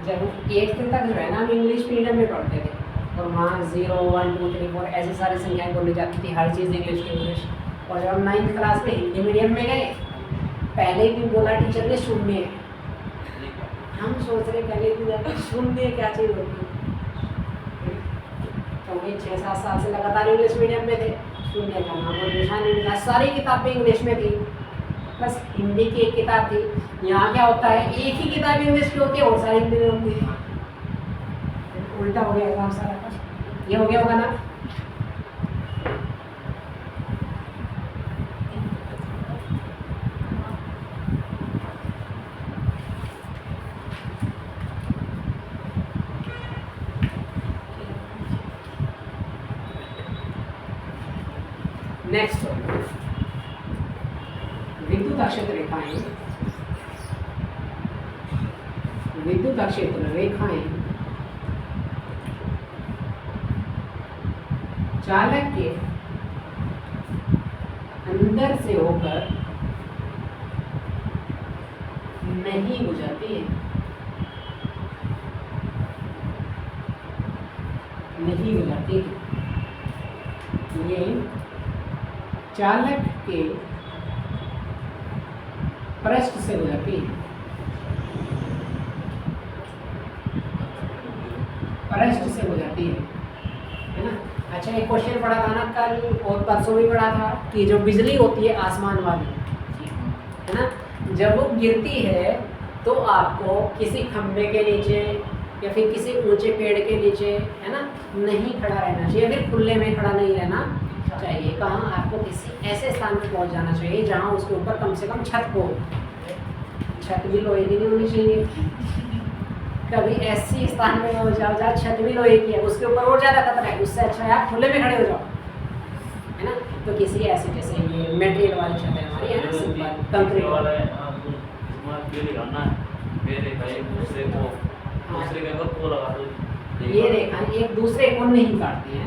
जब 1 तक जो है ना, हम इंग्लिश मीडियम में पढ़ते थे, और वहाँ 0 1 2 3 4 ऐसी सारी संख्याएं बोली जाती थी, हर चीज़ इंग्लिश की इंग्लिश। और जब हम 9th क्लास में हिंदी मीडियम में गए, पहले ही बोला टीचर ने शून्य। हम सोच रहे पहले भी शून्य क्या चीज़ होती है, क्योंकि 6-7 साल से लगातार इंग्लिश मीडियम में थे, शून्य का नाम और निशान नहीं मिला। सारी किताबें इंग्लिश में थी, बस हिंदी की एक किताब थी। यहाँ क्या होता है, एक ही किताब इंग्लिश की होती है और सारी हिंदी में होती है। उल्टा हो गया एग्जाम सारा, ये हो गया होगा ना। नेक्स्ट विद्युत क्षेत्र रेखाएं, विद्युत क्षेत्र रेखाएं चालक के अंदर से होकर नहीं गुजरती है, नहीं गुजरती है। ये चालक के पृष्ठ से गुजरती है, पृष्ठ से गुजरती है ना। अच्छा, एक क्वेश्चन पढ़ा था ना कल और परसों भी पढ़ा था कि जो बिजली होती है आसमान वाली, है ना, जब वो गिरती है तो आपको किसी खंभे के नीचे या फिर किसी ऊंचे पेड़ के नीचे, है ना, नहीं खड़ा रहना चाहिए, फिर खुले में खड़ा नहीं रहना चाहिए। कहाँ, आपको किसी ऐसे स्थान पर पहुंच जाना चाहिए जहाँ उसके ऊपर कम से कम छत हो। छत भी लोहे की नहीं होनी चाहिए, कभी ऐसी स्थान में हो जाओ जहाँ छत भी लोहे की है, उसके ऊपर और ज़्यादा खतरा है। उससे अच्छा है आप खुले में खड़े हो जाओ, है ना। तो किसी ऐसे, जैसे ये मेटेरियल वाली छत है हमारी, है ना, सिंपल कंक्रीट वाला, ये रेखा एक दूसरे को नहीं काटती है,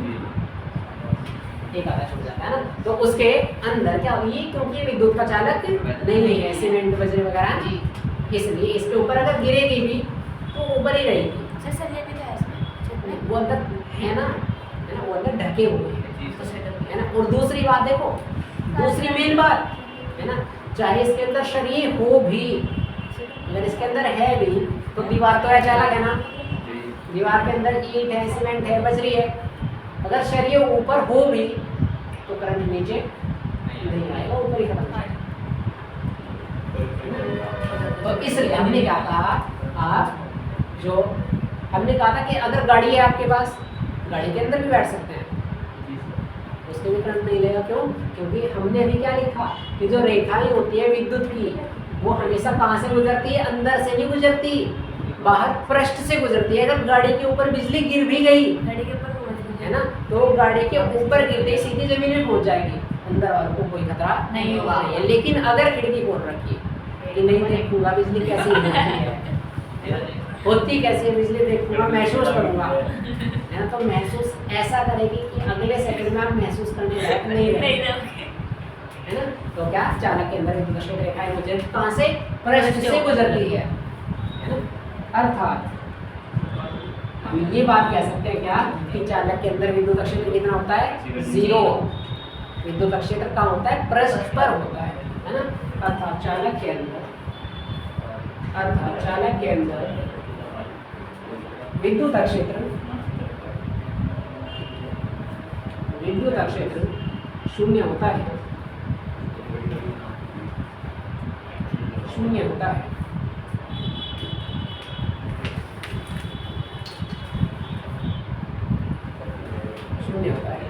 एक आधा छूट जाता है ना। तो उसके अंदर क्या होगी, क्योंकि विद्युत का चालक नहीं है, सीमेंट बजरी वगैरह, इसलिए इसके ऊपर अगर गिरेगी भी तो ऊपर ही रहेगी। वो अंदर है ना, वो अंदर ढके हुए हैं, है ना। और दूसरी बात देखो, दूसरी मेन बात, है ना, चाहे इसके अंदर शरीर हो भी, अगर इसके अंदर है भी तो दीवार तो है चालक, है ना। दीवार के अंदर ईंट है, सीमेंट है, बजरी है, अगर शरीर ऊपर हो भी तो करंट नीचे नहीं आएगा, ऊपर ही खत्म हो जाएगा। तो इसलिए हमने क्या कहा, आप जो हमने कहा था कि अगर गाड़ी है आपके पास, गाड़ी के अंदर भी बैठ सकते हैं, उसके भी करंट नहीं लेगा। क्यों? क्योंकि हमने अभी क्या लिखा कि जो रेखाएं होती है विद्युत की, वो हमेशा कहाँ से गुजरती है, अंदर से नहीं गुजरती, बाहर पृष्ठ से गुजरती है। अगर गाड़ी के ऊपर बिजली गिर भी गई, गाड़ी के ऊपर, है ना, तो गाड़ी के ऊपर गिरते ही सीधी जमीन में पहुंच जाएगी, अंदर वालों को कोई खतरा नहीं होगा। लेकिन अगर खिड़की खोल रखी कि नहीं देखूंगा बिजली कैसी होती है, होती कैसी है बिजली, देखूंगा, महसूस करूंगा, है ना, तो महसूस ऐसा करेगी कि अगले सेकंड में आप महसूस करने लायक नहीं रहेंगे, है ना। तो क्या, चालक के अंदर विद्युत रेखाएं गुजरती कहाँ से, पृष्ठ से गुजरती है ना। अर्थात ये बात कह सकते हैं क्या कि चालक के अंदर विद्युत क्षेत्र कितना होता है, 0। विद्युत क्षेत्र कहाँ होता है, पृष्ठ पर होता है ना। अर्थात चालक के अंदर विद्युत क्षेत्र शून्य होता है, शून्य होता है। शून्य होता है।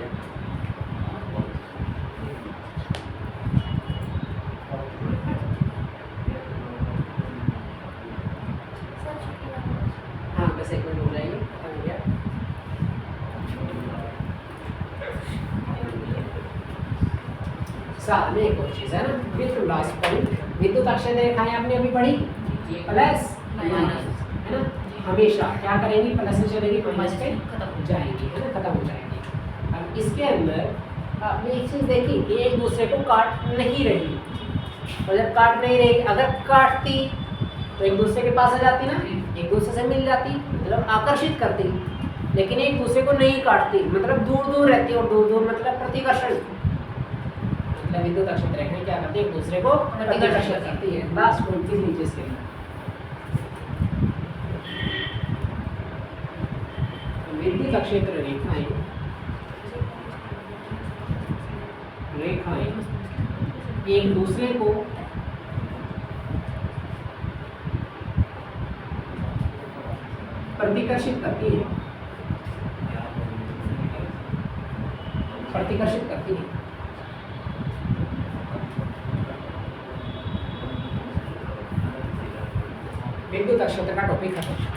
हाँ, बस एक मिनट हो जाएगी, खत्म हो गया। साथ में एक और चीज़ है ना, विथ लास्ट पॉइंट, विद्युत क्षेत्र रेखाएं आपने अभी पढ़ी, प्लस माइनस, है ना, हमेशा क्या करेंगी, प्लस से चलेगी, माइनस पे खत्म हो जाएगी, है ना, खत्म हो जाएगी। अब इसके अंदर आपने एक चीज़ देखी कि एक दूसरे को काट नहीं रही, और जब काट नहीं रही, अगर काटती तो एक दूसरे के पास आ जाती ना, एक दूसरे से मिल जाती, मतलब आकर्षित करती। लेकिन एक दूसरे को नहीं काटती, मतलब दूर दूर रहती है, और दूर दूर मतलब प्रतिकर्षण, मतलब विद्युत अक्षत रेखाएं क्या करती है, एक दूसरे को प्रतिकर्षण करती है। लास्ट पॉइंट की नीचे से विद्युत अक्षेत्र रेखाएं एक दूसरे को प्रतिकर्षित करती है, प्रतिकर्षित करती है। विद्युत अक्षेत्र का टॉपिक खत्म।